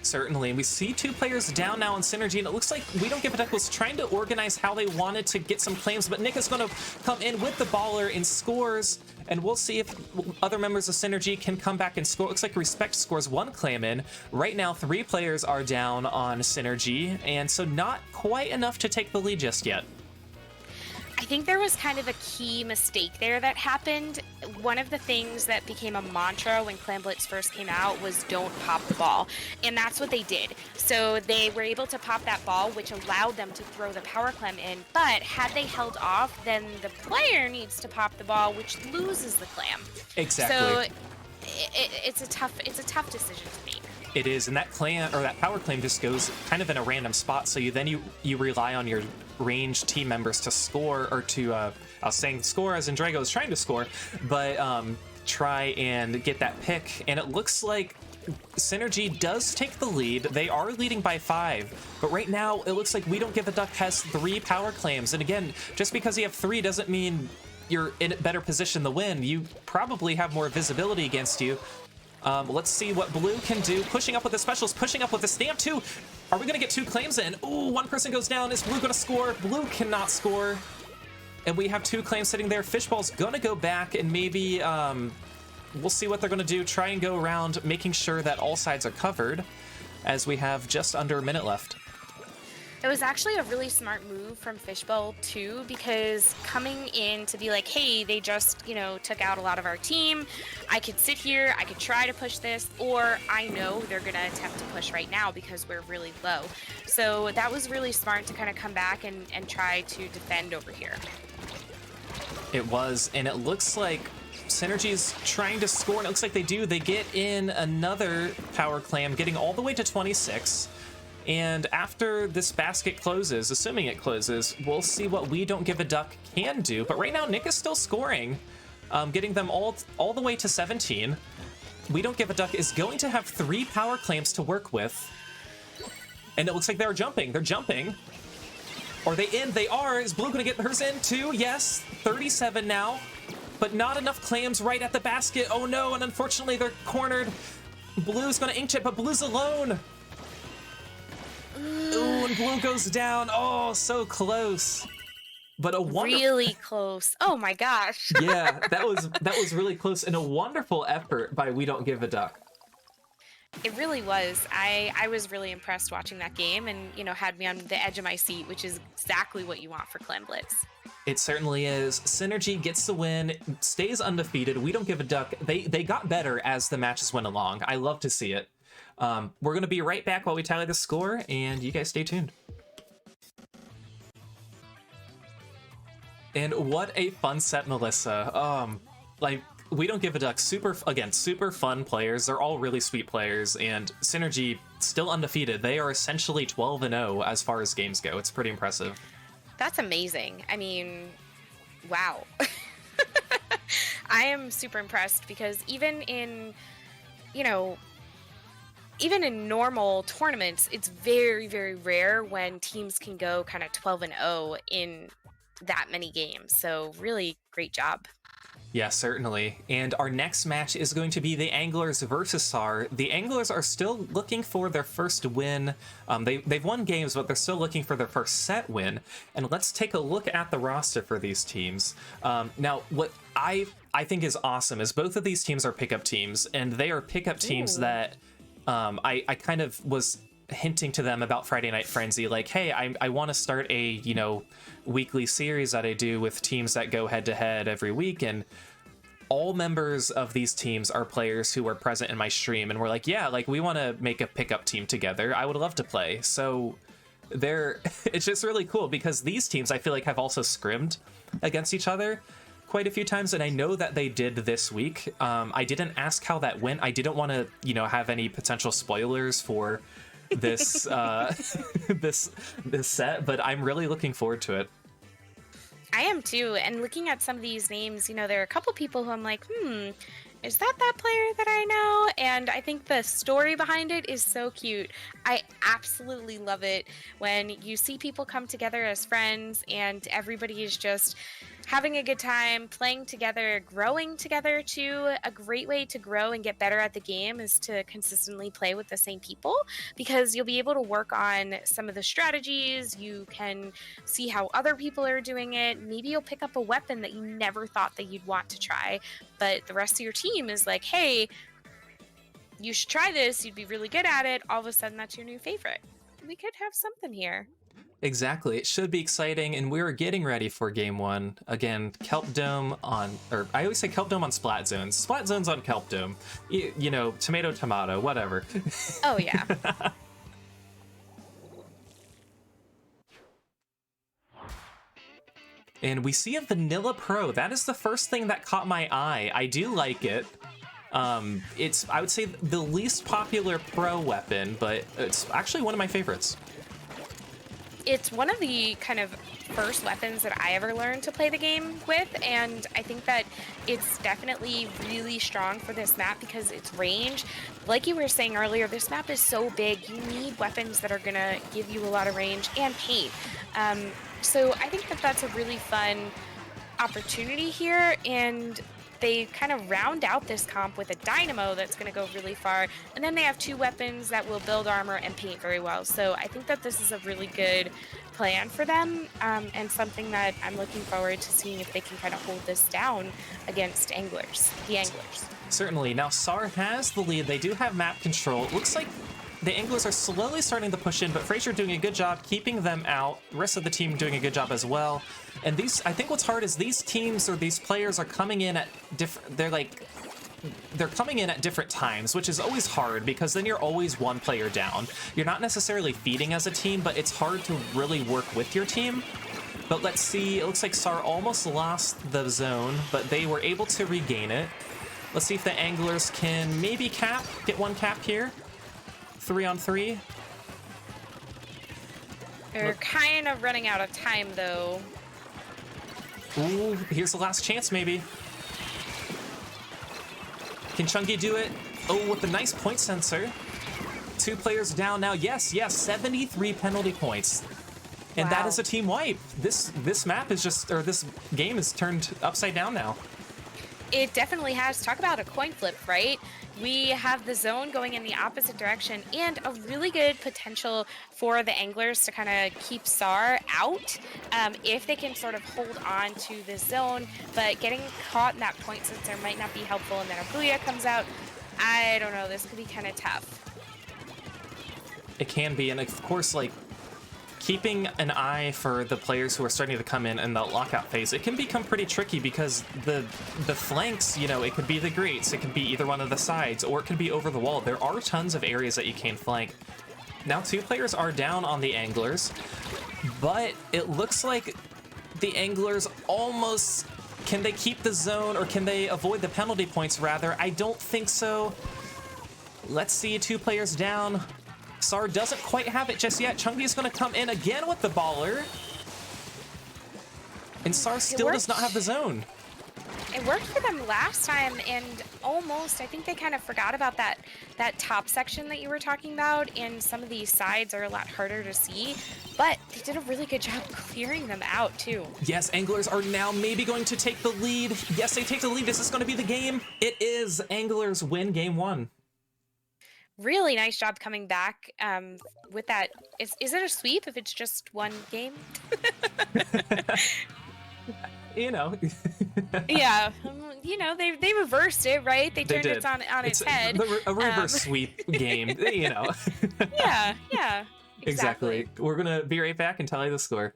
S1: Certainly. And we see 2 players down now on SynRG, and it looks like We Don't Give a Duck was trying to organize how they wanted to get some claims, but Nick is going to come in with the baller and scores, and we'll see if other members of SynRG can come back and score. It looks like Respect scores 1 claim in. Right now, 3 players are down on SynRG, and so not quite enough to take the lead just yet.
S2: I think there was kind of a key mistake there that happened. One of the things that became a mantra when Clam Blitz first came out was don't pop the ball. And that's what they did. So they were able to pop that ball, which allowed them to throw the power clam in. But had they held off, then the player needs to pop the ball, which loses the clam.
S1: Exactly.
S2: So it's a tough decision to make.
S1: It is, and that clam or that power claim just goes kind of in a random spot. So you rely on your ranged team members to score, or to I was saying score as in Drago is trying to score, but try and get that pick. And it looks like SynRG does take the lead. They are leading by 5, but right now it looks like We Don't Give a Duck has 3 power claims. And again, just because you have 3 doesn't mean you're in a better position to win. You probably have more visibility against you. Let's see what Blue can do. Pushing up with the specials, pushing up with the stamp too. Are we gonna get 2 claims in? Ooh, 1 person goes down. Is Blue gonna score? Blue cannot score. And we have 2 claims sitting there. Fishball's gonna go back, and maybe we'll see what they're gonna do. Try and go around, making sure that all sides are covered, as we have just under a minute left.
S2: It was actually a really smart move from Fishbowl too, because coming in to be like, hey, they just, took out a lot of our team. I could sit here, I could try to push this, or I know they're gonna attempt to push right now because we're really low. So that was really smart to kind of come back and try to defend over here.
S1: It was, and it looks like SynRG's trying to score, and it looks like they do. They get in another power clam, getting all the way to 26. And after this basket closes, assuming it closes, we'll see what We Don't Give a Duck can do. But right now, Nick is still scoring, getting them all the way to 17. We Don't Give a Duck is going to have 3 power claims to work with. And it looks like they're jumping. They're jumping. Are they in? They are. Is Blue going to get hers in too? Yes. 37 now. But not enough clams right at the basket. Oh no, and unfortunately they're cornered. Blue's going to ink chip, but Blue's alone. Ooh, and Blue goes down. Oh, so close. But a wonderful...
S2: Really close. Oh my gosh.
S1: Yeah, that was really close, and a wonderful effort by We Don't Give a Duck.
S2: It really was. I was really impressed watching that game, and had me on the edge of my seat, which is exactly what you want for Clam Blitz.
S1: It certainly is. SynRG gets the win, stays undefeated. We Don't Give a Duck. They got better as the matches went along. I love to see it. We're going to be right back while we tally the score, and you guys stay tuned. And what a fun set, Melissa. We Don't Give a Duck, super fun players. They're all really sweet players, and SynRG still undefeated. They are essentially 12-0 as far as games go. It's pretty impressive.
S2: That's amazing. I mean, wow. I am super impressed because even in normal tournaments, it's very, very rare when teams can go kind of 12-0 in that many games. So really great job.
S1: Yeah, certainly. And our next match is going to be the Anglers versus SAR. The Anglers are still looking for their first win. They've won games, but they're still looking for their first set win. And let's take a look at the roster for these teams. Now, what I think is awesome is both of these teams are pickup teams, and they are pickup teams that I kind of was hinting to them about Friday Night Frenzy, like, hey, I want to start a weekly series that I do with teams that go head to head every week, and all members of these teams are players who are present in my stream, and we're like, yeah, like, we want to make a pickup team together. I would love to play. So it's just really cool because these teams I feel like have also scrimmed against each other quite a few times, and I know that they did this week. I didn't ask how that went. I didn't want to have any potential spoilers for this this set, but I'm really looking forward to it.
S2: I am too, and looking at some of these names, there are a couple people who I'm like, is that player that I know? And I think the story behind it is so cute. I absolutely love it when you see people come together as friends and everybody is just having a good time, playing together, growing together too. A great way to grow and get better at the game is to consistently play with the same people, because you'll be able to work on some of the strategies. You can see how other people are doing it. Maybe you'll pick up a weapon that you never thought that you'd want to try, but the rest of your team is like, hey, you should try this. You'd be really good at it. All of a sudden, that's your new favorite. We could have something here.
S1: Exactly. It should be exciting, and we're getting ready for game one. Again, Kelp Dome on, or I always say Kelp Dome on Splat Zones. Splat Zones on Kelp Dome. You know, tomato, tomato, whatever.
S2: Oh, yeah.
S1: And we see a Vanilla Pro. That is the first thing that caught my eye. I do like it. It's, I would say, the least popular pro weapon, but it's actually one of my favorites.
S2: It's one of the kind of first weapons that I ever learned to play the game with, and I think that it's definitely really strong for this map because its range. Like you were saying earlier, this map is so big, you need weapons that are gonna give you a lot of range and paint. So I think that that's a really fun opportunity here, and they kind of round out this comp with a dynamo that's going to go really far, and then they have two weapons that will build armor and paint very well. So I think that this is a really good plan for them, and something that I'm looking forward to seeing if they can kind of hold this down against the anglers.
S1: Certainly. Now SAR has the lead. They do have map control. It looks like the anglers are slowly starting to push in, but Frazier doing a good job keeping them out. The rest of the team doing a good job as well. And these, I think what's hard is these teams or these players are coming in at different, they're coming in at different times, which is always hard because then you're always one player down. You're not necessarily feeding as a team, but it's hard to really work with your team. But let's see, it looks like SAR almost lost the zone, but they were able to regain it. Let's see if the anglers can maybe get one cap here. 3-on-3.
S2: They're kind of running out of time, though.
S1: Ooh, here's the last chance, maybe. Can Chunky do it? Oh, with a nice point sensor. 2 players down now. Yes, 73 penalty points. And
S2: Wow.
S1: that is a team wipe. This map is just, or this game is turned upside down now.
S2: It definitely has. Talk about a coin flip, right? We have the zone going in the opposite direction and a really good potential for the anglers to kind of keep SAR out if they can sort of hold on to this zone, but getting caught in that point sensor might not be helpful, and then a Booyah comes out. I don't know, this could be kind of tough.
S1: It can be, and of course, like, keeping an eye for the players who are starting to come in the lockout phase, it can become pretty tricky because the flanks, you know, it could be the grates, it could be either one of the sides, or it could be over the wall. There are tons of areas that you can flank. Now 2 players are down on the anglers, but it looks like the anglers almost, can they keep the zone, or can they avoid the penalty points rather? I don't think so. Let's see, 2 players down. SAR doesn't quite have it just yet. Chunky's gonna come in again with the baller. And SAR still does not have the zone.
S2: It worked for them last time, and almost, I think they kind of forgot about that top section that you were talking about, and some of these sides are a lot harder to see, but they did a really good job clearing them out too.
S1: Yes, anglers are now maybe going to take the lead. Yes, they take the lead. Is this going to be the game? It is. Anglers win game 1.
S2: Really nice job coming back with that. Is it a sweep if it's just one game?
S1: You know.
S2: Yeah, you know, they reversed it, right? They turned it on its head.
S1: A reverse sweep game, you know.
S2: Yeah, exactly.
S1: We're gonna be right back and tell you the score.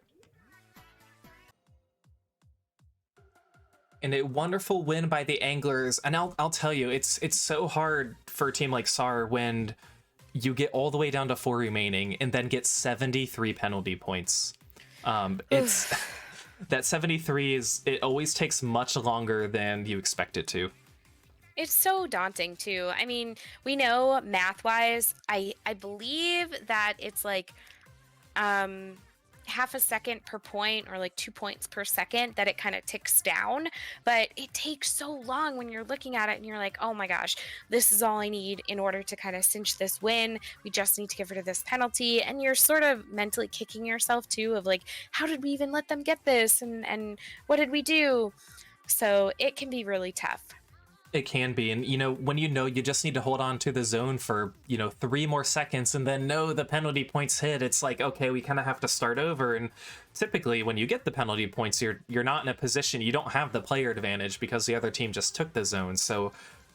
S1: And a wonderful win by the anglers. And I'll tell you, it's so hard for a team like SAR when you get all the way down to 4 remaining and then get 73 penalty points. It's that 73 it always takes much longer than you expect it to.
S2: It's so daunting too. I mean, we know math-wise, I believe that it's like half a second per point or like 2 points per second that it kind of ticks down, but it takes so long when you're looking at it and you're like, oh my gosh, this is all I need in order to kind of cinch this win. We just need to get rid of this penalty. And you're sort of mentally kicking yourself too of like, how did we even let them get this? And what did we do? So it can be really tough.
S1: It can be. And, when you just need to hold on to the zone for, 3 more seconds and then the penalty points hit, it's like, okay, we kind of have to start over. And typically when you get the penalty points, you're not in a position, you don't have the player advantage because the other team just took the zone. So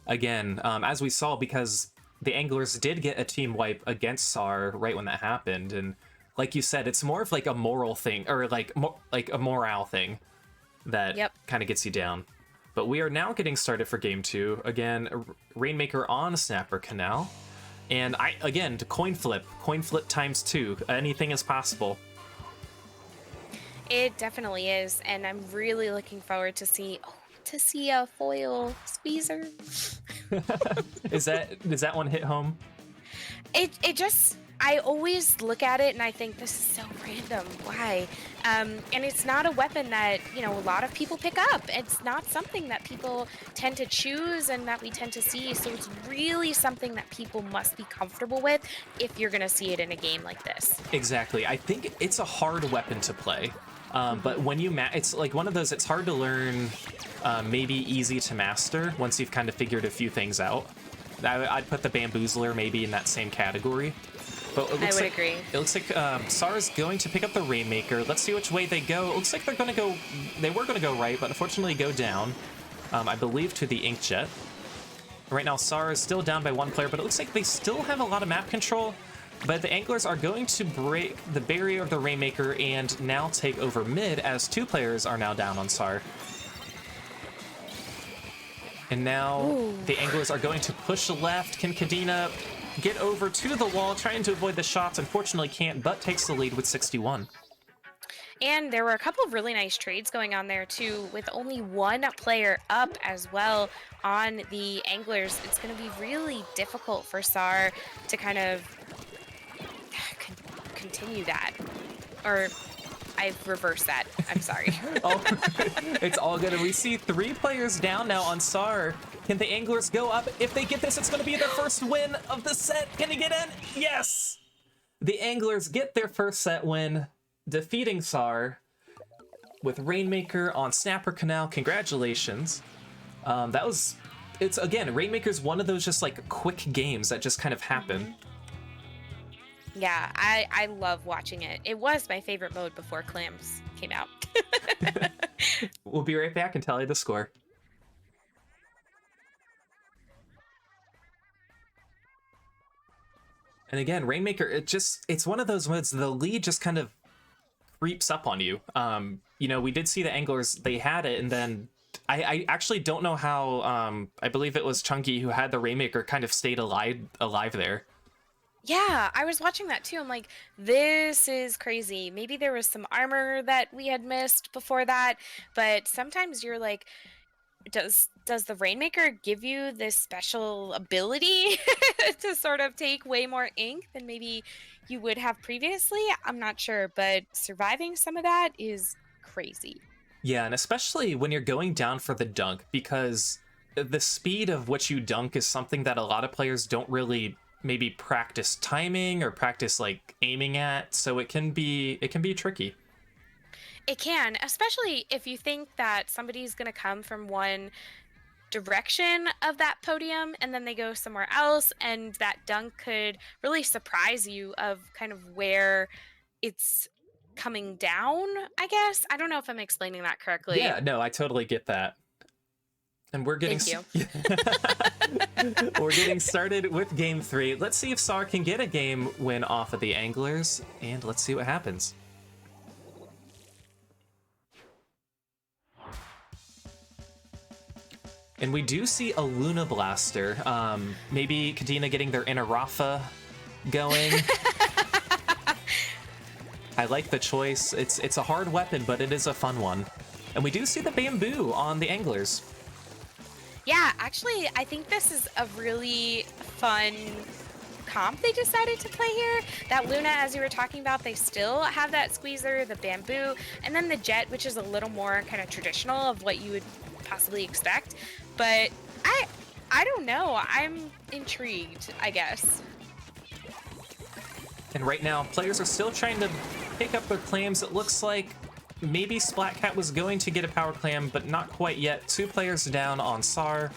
S1: again, as we saw, because the Anglers did get a team wipe against SAR right when that happened. And like you said, it's more of like a moral thing, or like a morale thing that kind of gets you down. But we are now getting started for game 2. Again, Rainmaker on Snapper Canal. And to coin flip times 2. Anything is possible.
S2: It definitely is. And I'm really looking forward to see a foil squeezer.
S1: Does that one hit home?
S2: I always look at it and I think this is so random. Why? And it's not a weapon that, a lot of people pick up. It's not something that people tend to choose and that we tend to see. So it's really something that people must be comfortable with if you're going to see it in a game like this.
S1: Exactly. I think it's a hard weapon to play. But when it's like one of those, it's hard to learn, maybe easy to master once you've kind of figured a few things out. I'd put the Bamboozler maybe in that same category. But I would
S2: agree.
S1: It looks like SAR's going to pick up the Rainmaker. Let's see which way they go. It looks like they were going to go right, but unfortunately go down, I believe, to the Inkjet. Right now, SAR is still down by 1 player, but it looks like they still have a lot of map control. But the Anglers are going to break the barrier of the Rainmaker and now take over mid, as 2 players are now down on SAR. And now the Anglers are going to push left. Can Kadena get over to the wall, trying to avoid the shots? Unfortunately can't, but takes the lead with 61.
S2: And there were a couple of really nice trades going on there too, with only 1 player up as well on the Anglers. It's going to be really difficult for SAR to kind of continue that. Or I've reversed that. I'm sorry.
S1: It's all good. We see 3 players down now on SAR. Can the Anglers go up? If they get this, it's going to be their first win of the set. Can he get in? Yes! The Anglers get their first set win, defeating SAR with Rainmaker on Snapper Canal. Congratulations. Rainmaker's one of those just like quick games that just kind of happen.
S2: Yeah, I love watching it. It was my favorite mode before Clams came out.
S1: We'll be right back and tell you the score. And again, Rainmaker, it's one of those modes, the lead just kind of creeps up on you. We did see the Anglers, they had it, and then I actually don't know how, I believe it was Chunky who had the Rainmaker kind of stayed alive there.
S2: Yeah, I was watching that too. I'm like, this is crazy. Maybe there was some armor that we had missed before that, but sometimes you're like, does the Rainmaker give you this special ability to sort of take way more ink than maybe you would have previously? I'm not sure, but surviving some of that is crazy.
S1: Yeah, and especially when you're going down for the dunk, because the speed of which you dunk is something that a lot of players don't really maybe practice timing or practice like aiming at, so it can be tricky.
S2: It can, especially if you think that somebody's going to come from one direction of that podium and then they go somewhere else, and that dunk could really surprise you of kind of where it's coming down, I guess. I don't know if I'm explaining that correctly.
S1: Yeah, no, I totally get that. And we're getting we're getting started with game 3. Let's see if SAR can get a game win off of the Anglers, and let's see what happens. And we do see a Luna Blaster. Maybe Kadena getting their inner Rafa going. I like the choice. It's a hard weapon, but it is a fun one. And we do see the bamboo on the Anglers.
S2: Yeah, actually, I think this is a really fun comp they decided to play here. That Luna, as you were talking about, they still have that squeezer, the bamboo, and then the jet, which is a little more kind of traditional of what you would possibly expect. But I don't know. I'm intrigued, I guess.
S1: And right now, players are still trying to pick up their clams. It looks like maybe Splatcat was going to get a power clam, but not quite yet. 2 players down on SAR.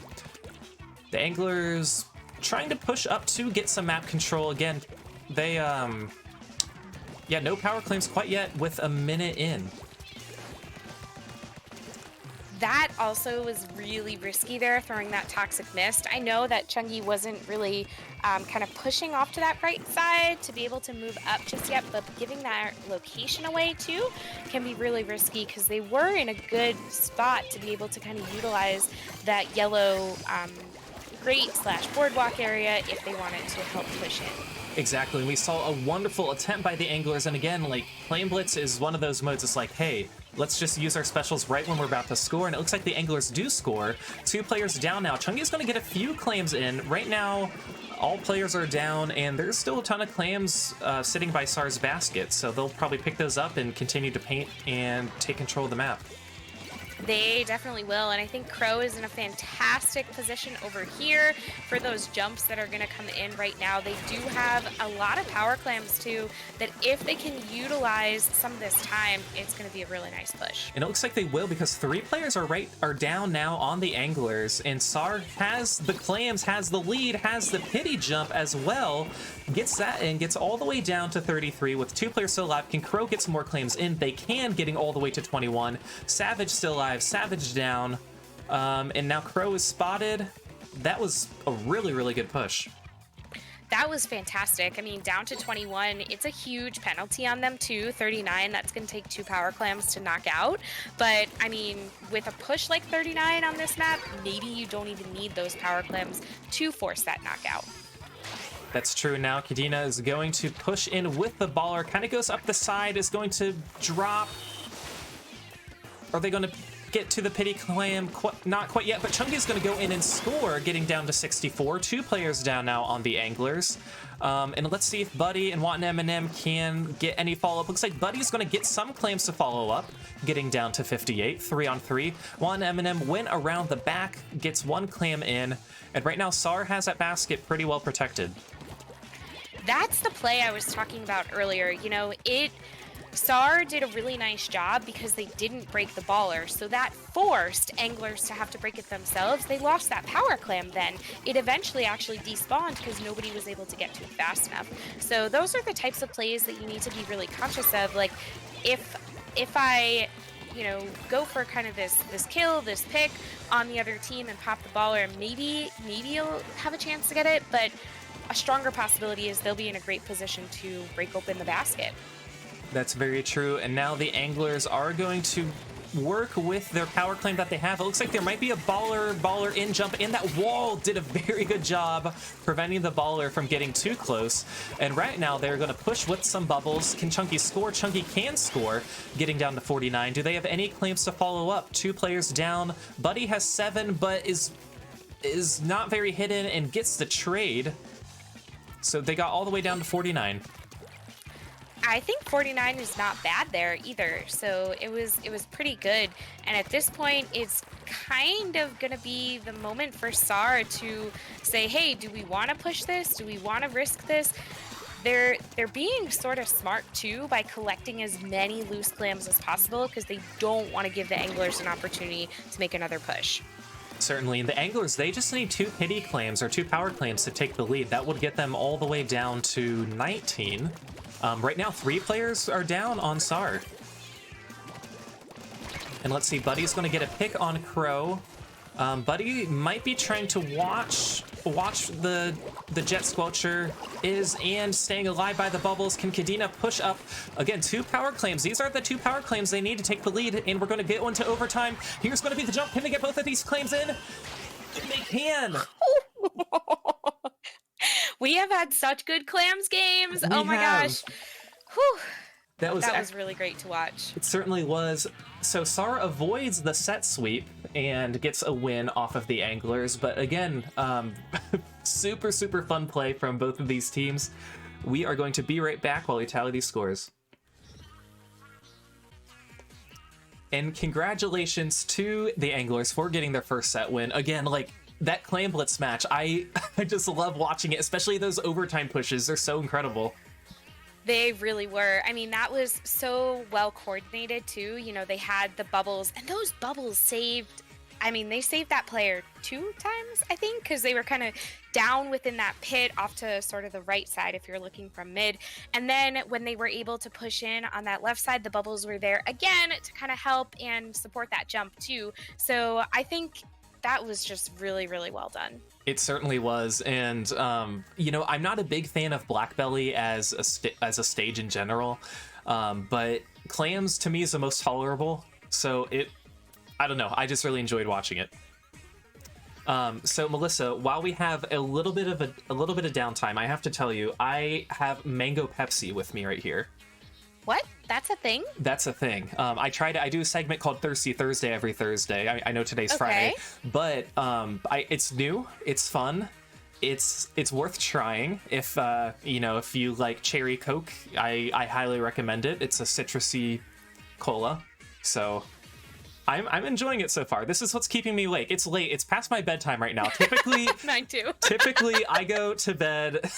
S1: The Anglers trying to push up to get some map control. Again, they, yeah, no power claims quite yet with a minute in.
S2: That also was really risky there, throwing that Toxic Mist. I know that Chungi wasn't really kind of pushing off to that right side to be able to move up just yet, but giving that location away too can be really risky because they were in a good spot to be able to kind of utilize that yellow grate/boardwalk area if they wanted to help push in.
S1: Exactly, and we saw a wonderful attempt by the Anglers, and again, like, Flame Blitz is one of those modes. It's like, hey, let's just use our specials right when we're about to score, and it looks like the Anglers do score. 2 players down now. Chungi's going to get a few claims in. Right now, all players are down, and there's still a ton of clams sitting by SAR's basket, so they'll probably pick those up and continue to paint and take control of the map.
S2: They definitely will, and I think Crow is in a fantastic position over here for those jumps that are going to come in right now. They do have a lot of power clams too, that if they can utilize some of this time, it's going to be a really nice push.
S1: And it looks like they will, because 3 players are down now on the Anglers, and SAR has the clams, has the lead, has the pity jump as well, gets that in, gets all the way down to 33 with 2 players still alive. Can Crow get some more claims in? They can, getting all the way to 21. Savage still alive, Savage down, and now Crow is spotted. That was a really, really good push.
S2: That was fantastic. I mean, down to 21, it's a huge penalty on them too. 39, that's going to take 2 power clams to knock out. But I mean, with a push like 39 on this map, maybe you don't even need those power clams to force that knockout.
S1: That's true. Now Kadena is going to push in with the baller, kind of goes up the side, is going to drop. Are they going to get to the pity clam? Not quite yet, but Chungi's going to go in and score, getting down to 64. 2 players down now on the Anglers. And let's see if Buddy and Wanton M&M can get any follow-up. Looks like Buddy's going to get some claims to follow up, getting down to 58, 3 on 3. Wanton M&M went around the back, gets 1 clam in, and right now SAR has that basket pretty well protected.
S2: That's the play I was talking about earlier. You know, SAR did a really nice job because they didn't break the baller, so that forced Anglers to have to break it themselves. They lost that power clam then. It eventually actually despawned because nobody was able to get to it fast enough. So those are the types of plays that you need to be really conscious of. Like, if I, you know, go for kind of this kill, this pick on the other team and pop the baller, maybe you'll have a chance to get it, but a stronger possibility is they'll be in a great position to break open the basket.
S1: That's very true, and now the Anglers are going to work with their power claim that they have. It looks like there might be a baller in jump, and that wall did a very good job preventing the baller from getting too close. And right now they're going to push with some bubbles. Can Chungi score? Chungi can score, getting down to 49. Do they have any claims to follow up? 2 players down. Buddy has 7, but is not very hidden and gets the trade. So they got all the way down to 49.
S2: I think 49 is not bad there either, so it was pretty good. And at this point, it's kind of gonna be the moment for SAR to say, hey, do we want to push this? Do we want to risk this? They're being sort of smart too by collecting as many loose clams as possible because they don't want to give the Anglers an opportunity to make another push.
S1: Certainly, and the Anglers, they just need 2 pity claims or 2 power claims to take the lead. That would get them all the way down to 19. Right now, 3 players are down on SAR. And let's see, Buddy's going to get a pick on Crow. Buddy might be trying to watch the Jet Squelcher and staying alive by the bubbles. Can Kadena push up? Again, 2 power claims. These are the 2 power claims they need to take the lead, and we're going to get one to overtime. Here's going to be the jump. Can they get both of these claims in? They can!
S2: We have had such good clams games. Oh my gosh. Whew.
S1: That
S2: was really great to watch.
S1: It certainly was. So Sara avoids the set sweep and gets a win off of the anglers, but again, super fun play from both of these teams. We are going to be right back while we tally these scores. And congratulations to the anglers for getting their first set win. Again, like that Clam Blitz match, I just love watching it, especially those overtime pushes. They're so incredible.
S2: They really were. I mean, that was so well coordinated too. You know, they had the bubbles, and those bubbles saved, I mean, they saved that player 2 times, I think, because they were kind of down within that pit off to sort of the right side if you're looking from mid. And then when they were able to push in on that left side, the bubbles were there again to kind of help and support that jump too. So I think that was just really well done.
S1: It certainly was. And, you know, I'm not a big fan of Blackbelly as a stage in general, but Clams to me is the most tolerable. So I don't know. I just really enjoyed watching it. So Melissa, while we have a little bit of downtime, I have to tell you, I have Mango Pepsi with me right here.
S2: What? That's a thing?
S1: That's a thing. I do a segment called Thirsty Thursday every Thursday. I know today's Friday, but it's new, it's fun, it's worth trying. If if you like cherry Coke, I highly recommend it. It's a citrusy cola, so I'm enjoying it so far. This is what's keeping me awake. It's late. It's past my bedtime right now. Typically,
S2: mine too.
S1: Typically, I go to bed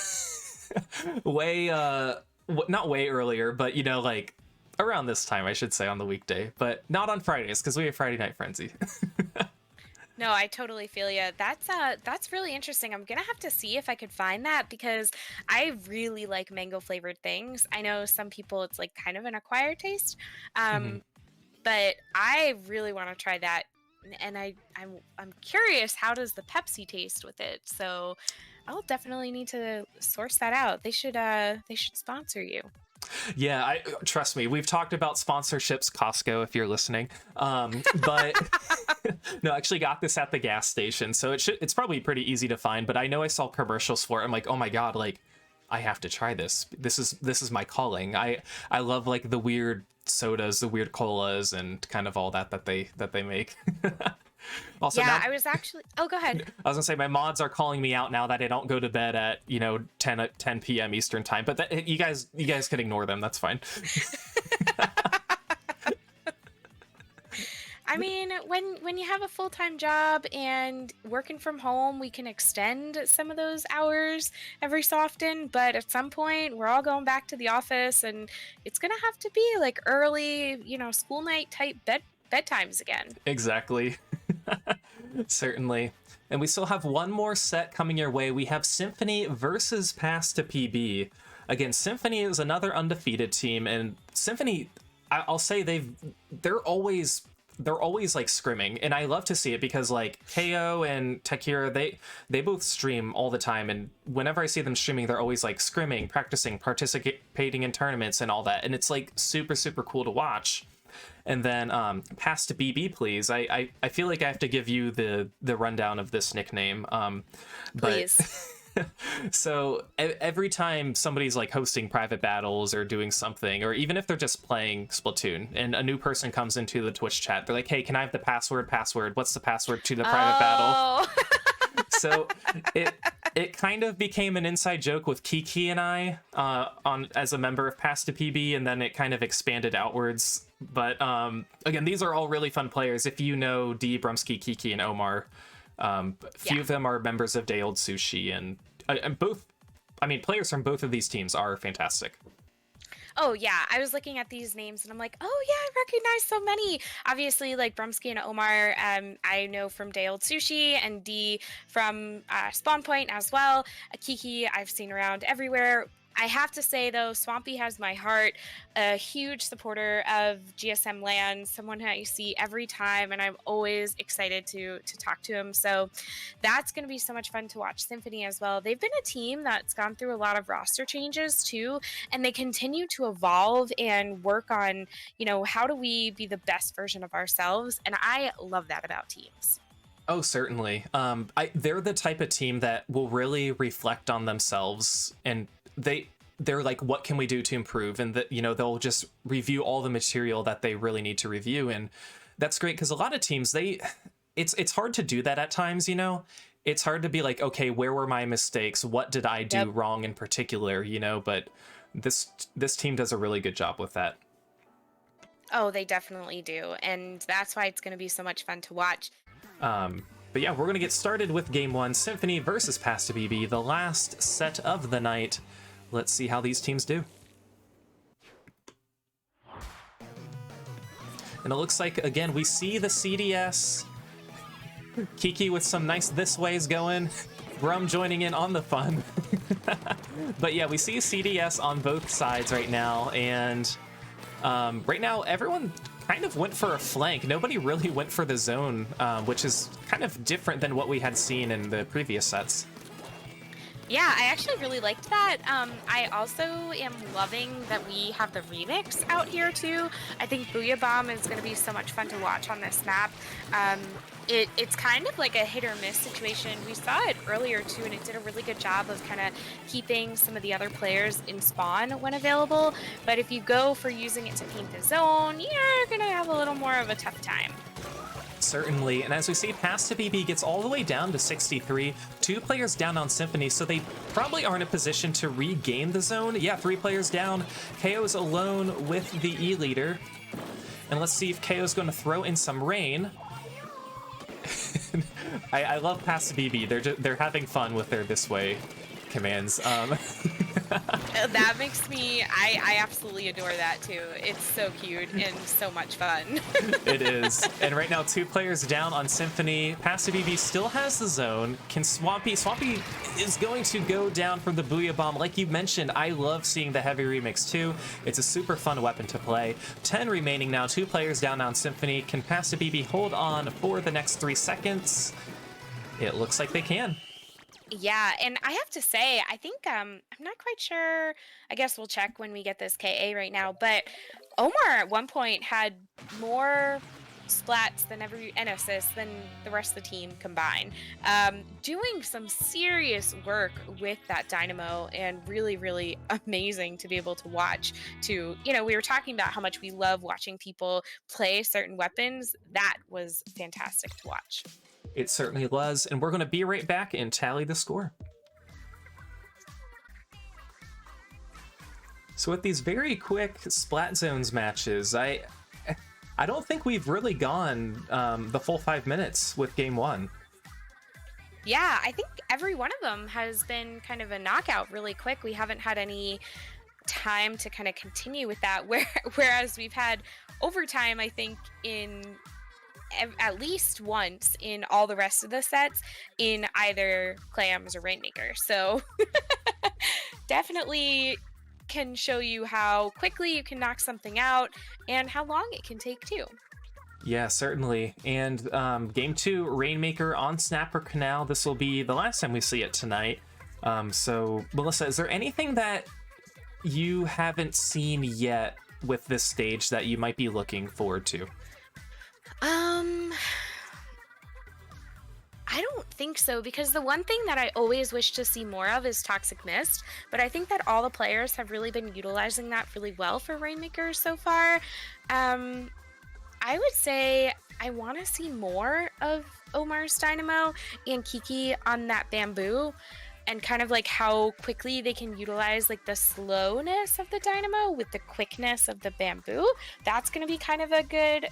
S1: not way earlier, but like around this time, I should say, on the weekday, but not on Fridays because we have Friday Night Frenzy.
S2: No, I totally feel you. That's really interesting. I'm gonna have to see if I could find that because I really like mango flavored things. I know some people it's like kind of an acquired taste, but I really want to try that, and I'm curious, how does the Pepsi taste with it? So I'll definitely need to source that out. They should sponsor you.
S1: Yeah, trust me. We've talked about sponsorships, Costco, if you're listening. But no, I actually got this at the gas station, so it's probably pretty easy to find. But I know I saw commercials for it. I'm like, oh my god, like I have to try this. This is my calling. I love like the weird sodas, the weird colas, and kind of all that they make. Also,
S2: yeah, I was actually... Oh, go ahead.
S1: I was gonna say, my mods are calling me out now that I don't go to bed at 10 p.m. Eastern time, but you guys can ignore them. That's fine.
S2: I mean, when you have a full-time job and working from home, we can extend some of those hours every so often, but at some point we're all going back to the office, and it's gonna have to be like early, school night type bedtimes again.
S1: Exactly. Certainly. And we still have one more set coming your way. We have Symphony versus Pass to PB. Again, Symphony is another undefeated team, and Symphony, I'll say they're always like scrimming, and I love to see it because like KO and Takira, they both stream all the time, and whenever I see them streaming, they're always like scrimming, practicing, participating in tournaments and all that, and it's like super cool to watch. And then Pass to BB, please. I feel like I have to give you the rundown of this nickname.
S2: Please.
S1: So every time somebody's like hosting private battles or doing something, or even if they're just playing Splatoon and a new person comes into the Twitch chat, they're like, hey, can I have the password? What's the password to the private battle? So it kind of became an inside joke with Kiki and I as a member of Pass to PB, and then it kind of expanded outwards. But again, these are all really fun players. If you know D, Brumsky, Kiki, and Omar, few of them are members of Day Old Sushi, and both, I mean, players from both of these teams are fantastic.
S2: Oh, yeah. I was looking at these names and I'm like, oh, yeah, I recognize so many. Obviously, like Brumsky and Omar, I know from Day Old Sushi, and D from Spawn Point as well. Kiki, I've seen around everywhere. I have to say, though, Swampy has my heart, a huge supporter of GSM LAN, someone that you see every time, and I'm always excited to talk to him. So that's going to be so much fun to watch Symphony as well. They've been a team that's gone through a lot of roster changes, too, and they continue to evolve and work on, how do we be the best version of ourselves, and I love that about teams.
S1: Oh, certainly. They're the type of team that will really reflect on themselves, and they're like, what can we do to improve? And that, you know, they'll just review all the material that they really need to review. And that's great, because a lot of teams, it's hard to do that at times, you know. It's hard to be like, okay, where were my mistakes? What did I do wrong in particular, you know? But this team does a really good job with that.
S2: Oh, they definitely do. And that's why it's going to be so much fun to watch.
S1: But yeah, we're going to get started with game 1, Symphony versus Pasta BB, the last set of the night. Let's see how these teams do. And it looks like, again, we see the CDS. Kiki with some nice this ways going. Brum joining in on the fun. But yeah, we see CDS on both sides right now. And right now, everyone kind of went for a flank. Nobody really went for the zone, which is kind of different than what we had seen in the previous sets.
S2: Yeah, I actually really liked that. I also am loving that we have the remix out here too. I think Booyah Bomb is going to be so much fun to watch on this map. It's kind of like a hit or miss situation. We saw it earlier too, and it did a really good job of kind of keeping some of the other players in spawn when available. But if you go for using it to paint the zone, you're going to have a little more of a tough time.
S1: Certainly, and as we see, Pasta BB gets all the way down to 63. 2 players down on Symphony, so they probably are in a position to regain the zone. Yeah, 3 players down. KO is alone with the E leader. And let's see if KO is going to throw in some rain. I love Pasta BB. They're having fun with their this way commands.
S2: That makes me, I absolutely adore that too. It's so cute and so much fun.
S1: It is. And right now, 2 players down on Symphony. Pasta BB still has the zone. Can Swampy is going to go down from the Booyah Bomb. Like you mentioned, I love seeing the heavy remix too. It's a super fun weapon to play. 10 remaining now, 2 players down on Symphony. Can Pasta BB hold on for the next 3 seconds? It looks like they can.
S2: Yeah, and I have to say, I think I'm not quite sure. I guess we'll check when we get this KA right now. But Omar at one point had more splats than and assists than the rest of the team combined. Doing some serious work with that dynamo, and really, really amazing to be able to watch. To, you know, we were talking about how much we love watching people play certain weapons. That was fantastic to watch.
S1: It certainly was, and we're going to be right back and tally the score. So with these very quick Splat Zones matches, I don't think we've really gone the full 5 minutes with game 1.
S2: Yeah, I think every one of them has been kind of a knockout really quick. We haven't had any time to kind of continue with that, whereas we've had overtime, I think, in at least once in all the rest of the sets in either Clams or Rainmaker. So definitely can show you how quickly you can knock something out and how long it can take too.
S1: Yeah, certainly. And game 2, Rainmaker on Snapper Canal. This will be the last time we see it tonight. So Melissa, is there anything that you haven't seen yet with this stage that you might be looking forward to?
S2: I don't think so, because the one thing that I always wish to see more of is Toxic Mist, but I think that all the players have really been utilizing that really well for Rainmaker so far. I would say I want to see more of Omar's Dynamo and Kiki on that bamboo, and kind of like how quickly they can utilize like the slowness of the dynamo with the quickness of the bamboo. That's going to be kind of a good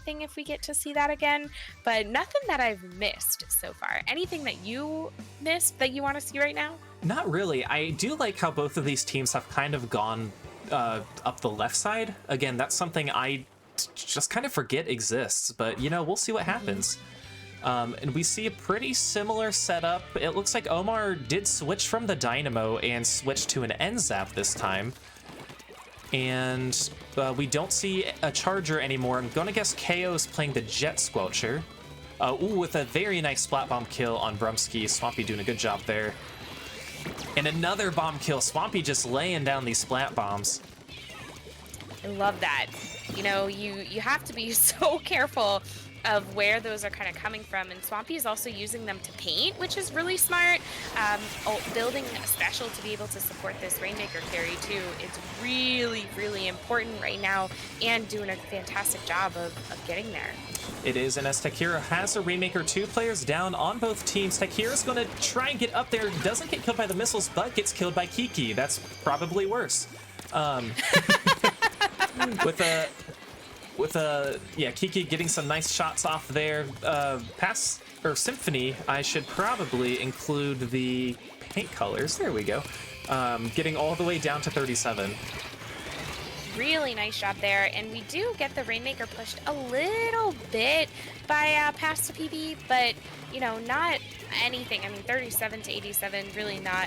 S2: thing if we get to see that again. But nothing that I've missed so far. Anything that you missed that you want to see right now?
S1: Not really. I do like how both of these teams have kind of gone up the left side. Again, that's something I just kind of forget exists, but you know, we'll see what happens. And we see a pretty similar setup. It looks like Omar did switch from the Dynamo and switch to an N-Zap this time. And we don't see a Charger anymore. I'm going to guess KO is playing the Jet Squelcher. With a very nice Splat Bomb kill on Brumsky. Swampy doing a good job there. And another bomb kill. Swampy just laying down these Splat Bombs.
S2: I love that. You know, you have to be so careful of where those are kind of coming from, and Swampy is also using them to paint, which is really smart. Building a special to be able to support this Rainmaker carry too. It's really, really important right now, and doing a fantastic job of getting there.
S1: It is, and as Takira has a Rainmaker, 2 players down on both teams. Takira's going to try and get up there, doesn't get killed by the missiles, but gets killed by Kiki. That's probably worse. Kiki getting some nice shots off there. Symphony, I should probably include the paint colors. There we go. Getting all the way down to 37.
S2: Really nice job there, and we do get the Rainmaker pushed a little bit by Pass to PB, but you know, not anything. I mean, 37 to 87, really not.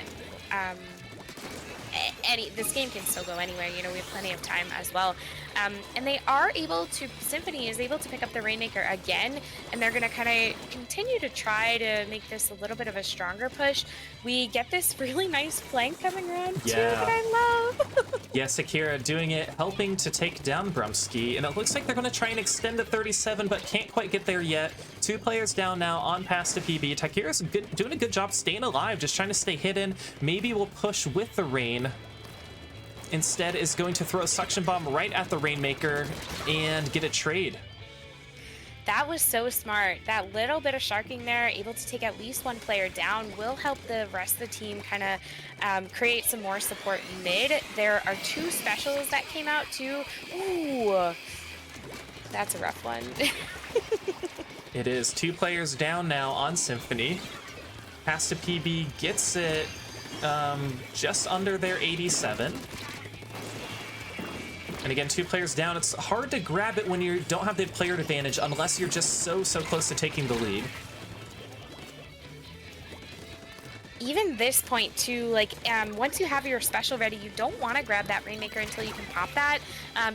S2: This game can still go anywhere. You know, we have plenty of time as well. And they are able to, Symphony is able to pick up the Rainmaker again, and they're going to kind of continue to try to make this a little bit of a stronger push. We get this really nice flank coming around too that I love.
S1: Yes, Akira doing it, helping to take down Brumsky, and it looks like they're going to try and extend to 37, but can't quite get there yet. 2 players down now on Pass to PB. Takira's doing a good job staying alive, just trying to stay hidden. Maybe we'll push with the rain. Instead is going to throw a suction bomb right at the Rainmaker and get a trade.
S2: That was so smart. That little bit of sharking there, able to take at least 1 player down, will help the rest of the team kind of create some more support mid. There are 2 specials that came out too. Ooh, that's a rough one.
S1: It is 2 players down now on Symphony. Pass to PB gets it just under their 87. And again, 2 players down. It's hard to grab it when you don't have the player advantage unless you're just so close to taking the lead.
S2: Even this point too, like once you have your special ready, you don't want to grab that Rainmaker until you can pop that,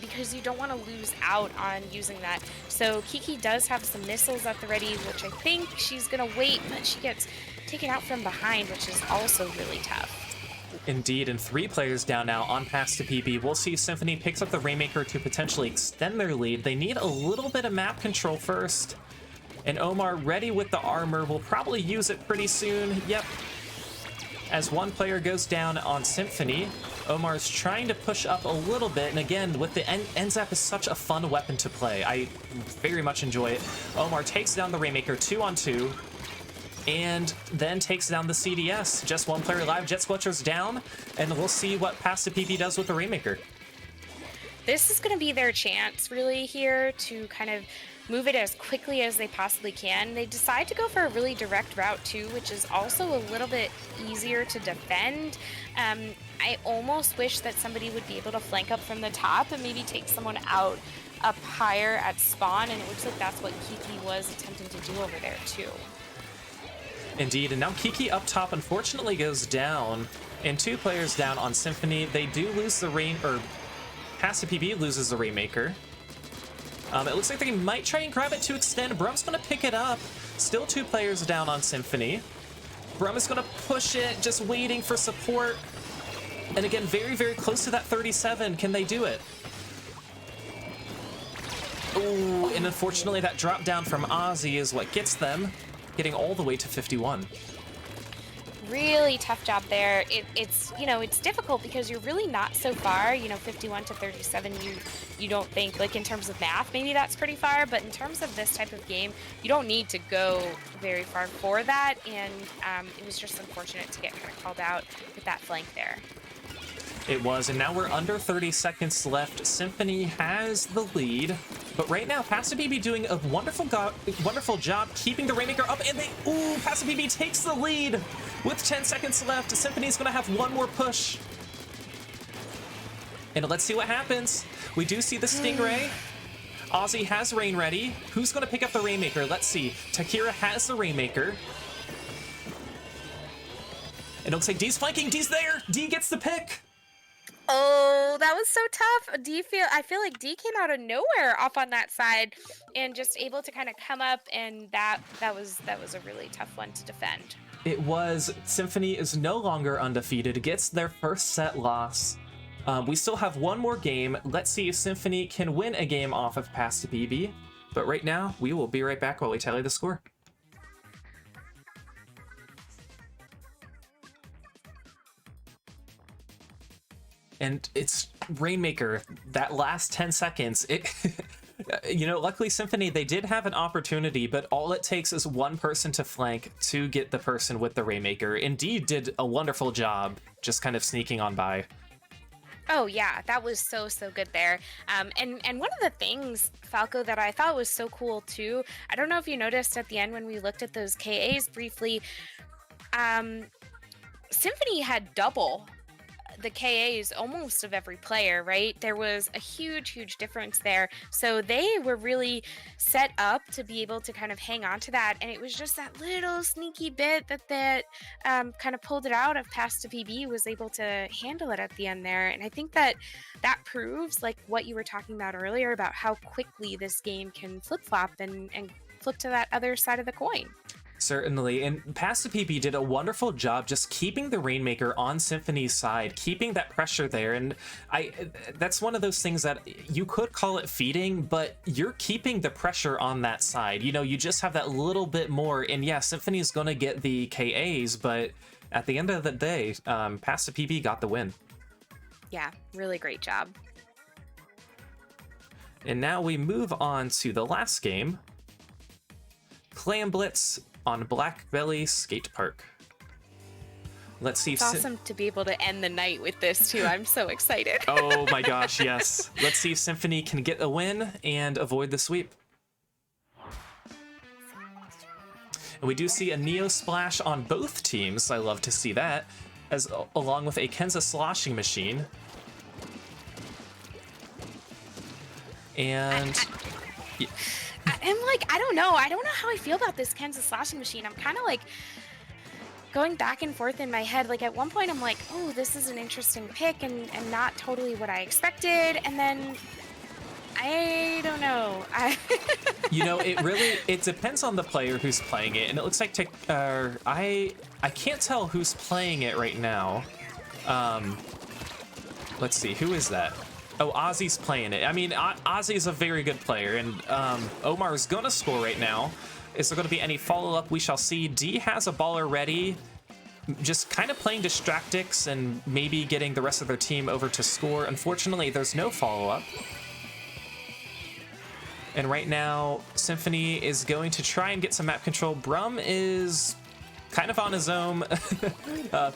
S2: because you don't want to lose out on using that. So Kiki does have some missiles at the ready, which I think she's gonna wait, but she gets taken out from behind, which is also really tough.
S1: Indeed, and 3 players down now on Pass to PB. We'll see if Symphony picks up the Rainmaker to potentially extend their lead. They need a little bit of map control first. And Omar ready with the armor. Will probably use it pretty soon. Yep. As 1 player goes down on Symphony, Omar's trying to push up a little bit. And again, with the NZAP is such a fun weapon to play. I very much enjoy it. Omar takes down the Rainmaker 2-on-2. And then takes down the CDS. Just 1 player alive. Jet Squelcher's down, and we'll see what Pass to PP does with the Rainmaker.
S2: This is going to be their chance, really, here to kind of move it as quickly as they possibly can. They decide to go for a really direct route, too, which is also a little bit easier to defend. I almost wish that somebody would be able to flank up from the top and maybe take someone out up higher at spawn, and it looks like that's what Kiki was attempting to do over there, too.
S1: Indeed, and now Kiki up top unfortunately goes down, and 2 players down on Symphony. They do lose the Pass to PB loses the Rainmaker. It looks like they might try and grab it to extend. Brum's going to pick it up. Still 2 players down on Symphony. Brum is going to push it, just waiting for support. And again, very, very close to that 37. Can they do it? Ooh, and unfortunately that drop down from Ozzy is what gets them. Getting all the way to 51.
S2: Really tough job there. It's you know, it's difficult because you're really not so far. You know, 51 to 37, you don't think, like in terms of math, maybe that's pretty far, but in terms of this type of game, you don't need to go very far for that, and it was just unfortunate to get kind of called out with that flank there.
S1: It was, and now we're under 30 seconds left. Symphony has the lead, but right now, Pass to PB doing a wonderful job keeping the Rainmaker up, and Pass to PB takes the lead with 10 seconds left. Symphony's gonna have 1 more push. And let's see what happens. We do see the Stingray. Ozzy has Rain ready. Who's gonna pick up the Rainmaker? Let's see. Takira has the Rainmaker. And it looks like D's flanking. D's there. D gets the pick.
S2: Oh, that was so tough. I feel like D came out of nowhere off on that side and just able to kind of come up, and that was a really tough one to defend.
S1: It was. Symphony is no longer undefeated. Gets their first set loss. We still have 1 more game. Let's see if Symphony can win a game off of Pass to PB. But right now, we will be right back while we tally the score. And it's Rainmaker, that last 10 seconds, you know, luckily Symphony, they did have an opportunity, but all it takes is one person to flank to get the person with the Rainmaker. Indeed did a wonderful job just kind of sneaking on by.
S2: Oh yeah, that was so good there. And one of the things, Falco, that I thought was so cool too, I don't know if you noticed at the end when we looked at those KAs briefly, Symphony had double the KAs almost of every player, right? There was a huge difference there. So they were really set up to be able to kind of hang on to that. And it was just that little sneaky bit that kind of pulled it out of Pass to PB, was able to handle it at the end there. And I think that proves like what you were talking about earlier about how quickly this game can flip-flop and flip to that other side of the coin.
S1: Certainly, and Pass to PB did a wonderful job just keeping the Rainmaker on Symphony's side, keeping that pressure there, and that's one of those things that you could call it feeding, but you're keeping the pressure on that side. You know, you just have that little bit more, and yeah, Symphony's gonna get the KAs, but at the end of the day, Pass to PB got the win.
S2: Yeah, really great job.
S1: And now we move on to the last game, Clam Blitz on Blackbelly Skatepark. Let's see.
S2: It's awesome to be able to end the night with this too. I'm so excited.
S1: Oh my gosh, yes. Let's see if Symphony can get a win and avoid the sweep. And we do see a Neo Splash on both teams. I love to see that, as along with a Kenza sloshing machine. And
S2: I'm like, I don't know how I feel about this Kenza sloshing machine. I'm kind of like going back and forth in my head. Like at one point I'm like, oh, this is an interesting pick and not totally what I expected. And then I don't know.
S1: You know, it depends on the player who's playing it. And it looks like I can't tell who's playing it right now. Let's see, who is that? Oh, Ozzy's playing it. I mean, Ozzy's a very good player, and Omar's gonna score right now. Is there gonna be any follow-up? We shall see. D has a baller ready, just kind of playing Distractix and maybe getting the rest of their team over to score. Unfortunately, there's no follow-up. And right now, Symphony is going to try and get some map control. Brum is kind of on his own,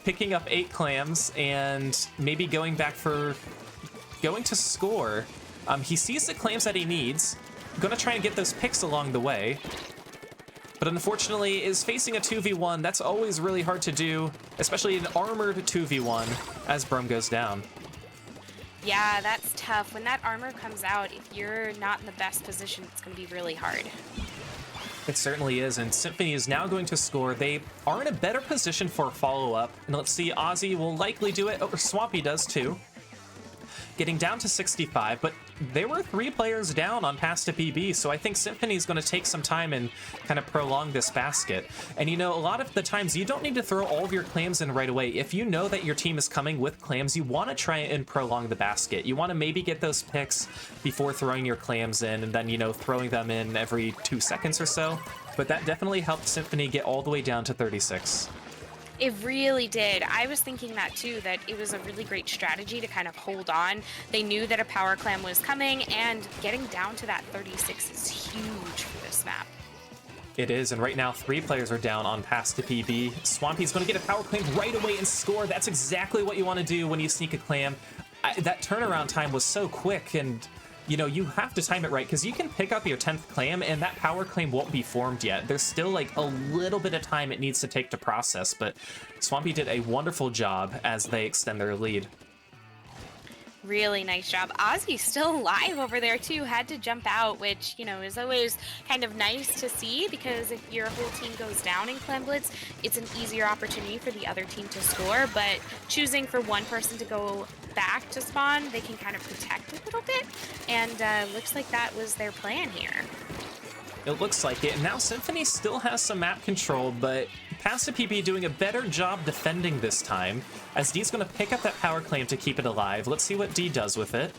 S1: picking up 8 clams and maybe going to score. He sees the clams that he needs, gonna try and get those picks along the way, but unfortunately is facing a 2v1. That's always really hard to do, especially an armored 2v1 as Brum goes down.
S2: Yeah, that's tough. When that armor comes out, if you're not in the best position, it's gonna be really hard.
S1: It certainly is, and Symphony is now going to score. They are in a better position for a follow-up, and let's see, Ozzy will likely do it. Oh, Swampy does too. Getting down to 65, but there were 3 players down on Pass to PB, so I think Symphony's going to take some time and kind of prolong this basket. And you know, a lot of the times you don't need to throw all of your clams in right away. If you know that your team is coming with clams, you want to try and prolong the basket. You want to maybe get those picks before throwing your clams in, and then, you know, throwing them in every 2 seconds or so. But that definitely helped Symphony get all the way down to 36.
S2: It really did. I was thinking that too, that it was a really great strategy to kind of hold on. They knew that a power clam was coming, and getting down to that 36 is huge for this map.
S1: It is, and right now 3 players are down on Pass to PB. Swampy's going to get a power clam right away and score. That's exactly what you want to do when you sneak a clam. That turnaround time was so quick, and you know, you have to time it right, because you can pick up your 10th clam and that power claim won't be formed yet. There's still like a little bit of time it needs to take to process, but Swampy did a wonderful job as they extend their lead.
S2: Really nice job. Ozzy's still alive over there too, had to jump out, which, you know, is always kind of nice to see, because if your whole team goes down in Clam Blitz, it's an easier opportunity for the other team to score, but choosing for one person to go back to spawn, they can kind of protect a little bit, and looks like that was their plan here.
S1: It looks like it, and now Symphony still has some map control, but Pass to PB doing a better job defending this time, as D's going to pick up that power claim to keep it alive. Let's see what D does with it.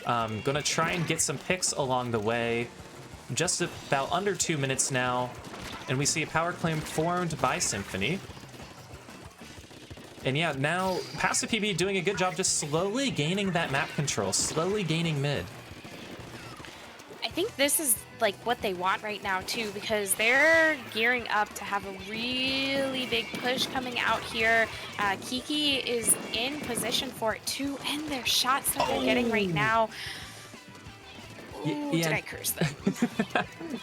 S1: Gonna try and get some picks along the way. just about under 2 minutes now, and we see a power claim formed by Symphony. And yeah, now Passive PB doing a good job just slowly gaining that map control, slowly gaining mid.
S2: I think this is like what they want right now too, because they're gearing up to have a really big push coming out here. Kiki is in position for it too, and their shots that they're getting right now. Ooh,
S1: yeah.
S2: Did I curse them?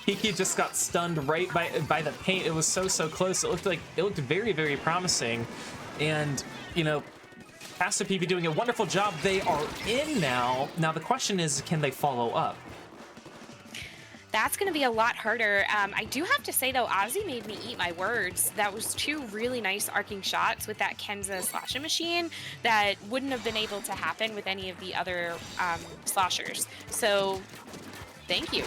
S1: Kiki just got stunned right by the paint. It was so close. It looked very, very promising. And, you know, Passive PB doing a wonderful job. They are in now. Now the question is, can they follow up?
S2: That's going to be a lot harder. I do have to say, though, Ozzy made me eat my words. That was 2 really nice arcing shots with that Kenza slashing machine that wouldn't have been able to happen with any of the other sloshers. So, thank you.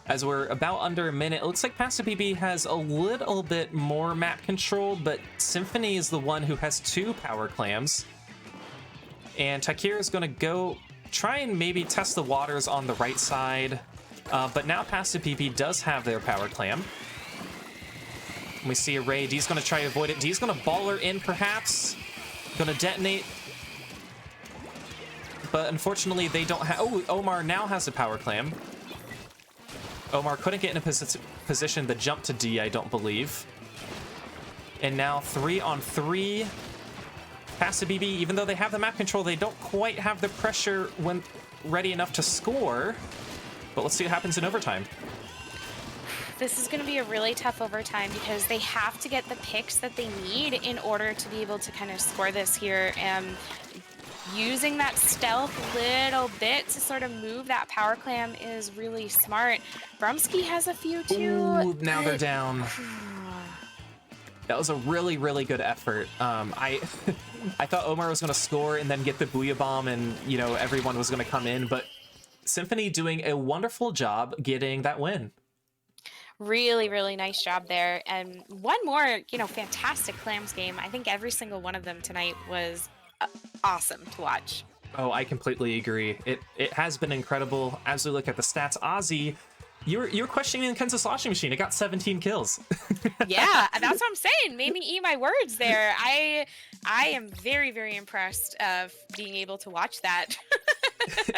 S1: As we're about under a minute, it looks like Passive PB has a little bit more map control, but Symphony is the one who has 2 power clams. And Takira is going to go try and maybe test the waters on the right side. But now Passive PB does have their power clam. We see a Ray. D's going to try to avoid it. D's going to ball her in, perhaps. Going to detonate. But unfortunately, they don't have... Oh, Omar now has a power clam. Omar couldn't get in a position to jump to D, I don't believe. And now 3-on-3. Passive BB, even though they have the map control, they don't quite have the pressure when ready enough to score. But let's see what happens in overtime.
S2: This is going to be a really tough overtime because they have to get the picks that they need in order to be able to kind of score this here. Using that stealth a little bit to sort of move that power clam is really smart. Brumsky has a few too.
S1: Ooh, now they're down. That was a really, really good effort. I thought Omar was going to score and then get the Booyah Bomb and, you know, everyone was going to come in, but Symphony doing a wonderful job getting that win.
S2: Really, really nice job there. And one more, you know, fantastic Clams game. I think every single one of them tonight was awesome to watch.
S1: Oh, I completely agree. It has been incredible. As we look at the stats, Ozzy, you're questioning Kenza's sloshing machine. It got 17 kills.
S2: Yeah, that's what I'm saying. Made me eat my words there. I am very, very impressed of being able to watch that.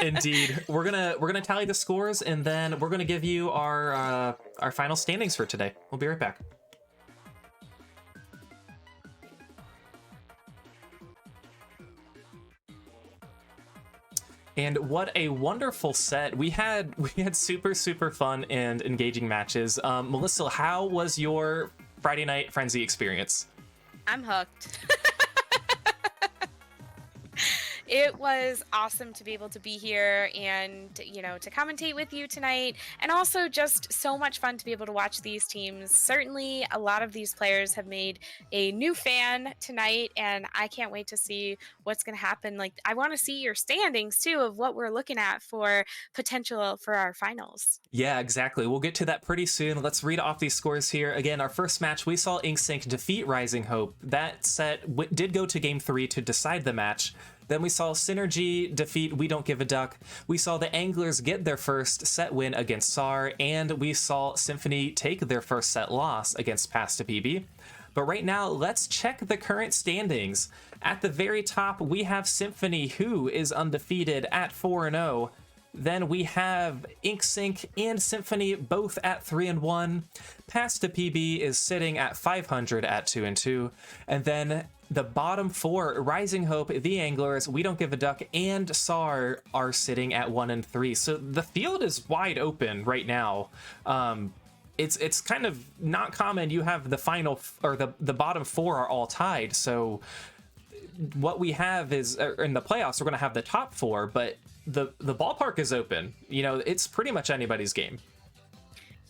S1: Indeed. We're gonna tally the scores and then we're gonna give you our final standings for today. We'll be right back. And what a wonderful set. We had super fun and engaging matches. Melissa, how was your Friday Night Frenzy experience?
S2: I'm hooked. It was awesome to be able to be here and, you know, to commentate with you tonight, and also just so much fun to be able to watch these teams. Certainly a lot of these players have made a new fan tonight, and I can't wait to see what's going to happen. Like, I want to see your standings too of what we're looking at for potential for our finals.
S1: Yeah, exactly. We'll get to that pretty soon. Let's read off these scores here. Again, our first match, we saw InkSync defeat Rising Hope. That set did go to game 3 to decide the match. Then we saw SynRG defeat We Don't Give a Duck. We saw the Anglers get their first set win against SAR, and we saw Symphony take their first set loss against Passive PB. But right now, let's check the current standings. At the very top, we have Symphony, who is undefeated at 4-0. Then we have InkSync and Symphony both at 3-1. Passive PB is sitting at 500 at 2-2. And then the bottom 4, Rising Hope, the Anglers, We Don't Give a Duck, and SAR are sitting at 1-3. So the field is wide open right now. It's kind of not common. You have the final, or the bottom 4 are all tied. So what we have is, in the playoffs, we're going to have the top 4, but the ballpark is open. You know, it's pretty much anybody's game.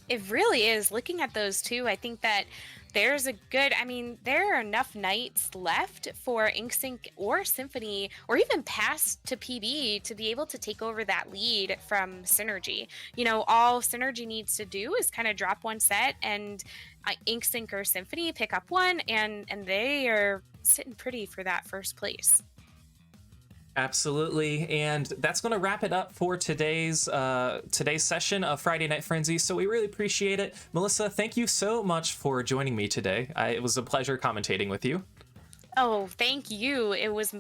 S2: It really is. Looking at those two, I think that there's a good, I mean, there are enough nights left for InkSync or Symphony, or even past to PB, to be able to take over that lead from SynRG. You know, all SynRG needs to do is kind of drop one set, and InkSync or Symphony pick up one, and they are sitting pretty for that first place.
S1: Absolutely, and that's going to wrap it up for today's session of Friday Night Frenzy. So we really appreciate it, Melissa. Thank you so much for joining me today. It was a pleasure commentating with you.
S2: Oh, thank you. It was,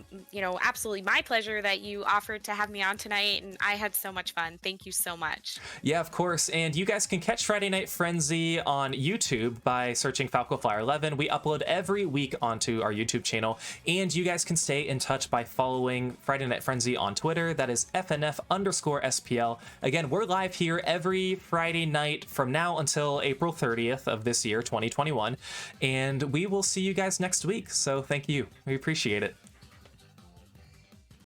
S2: absolutely my pleasure that you offered to have me on tonight, and I had so much fun. Thank you so much.
S1: Yeah, of course. And you guys can catch Friday Night Frenzy on YouTube by searching Falco Flyer 11. We upload every week onto our YouTube channel, and you guys can stay in touch by following Friday Night Frenzy on Twitter. That is FNF_SPL. Again, we're live here every Friday night from now until April 30th of this year, 2021. And we will see you guys next week. So thank you. We appreciate it.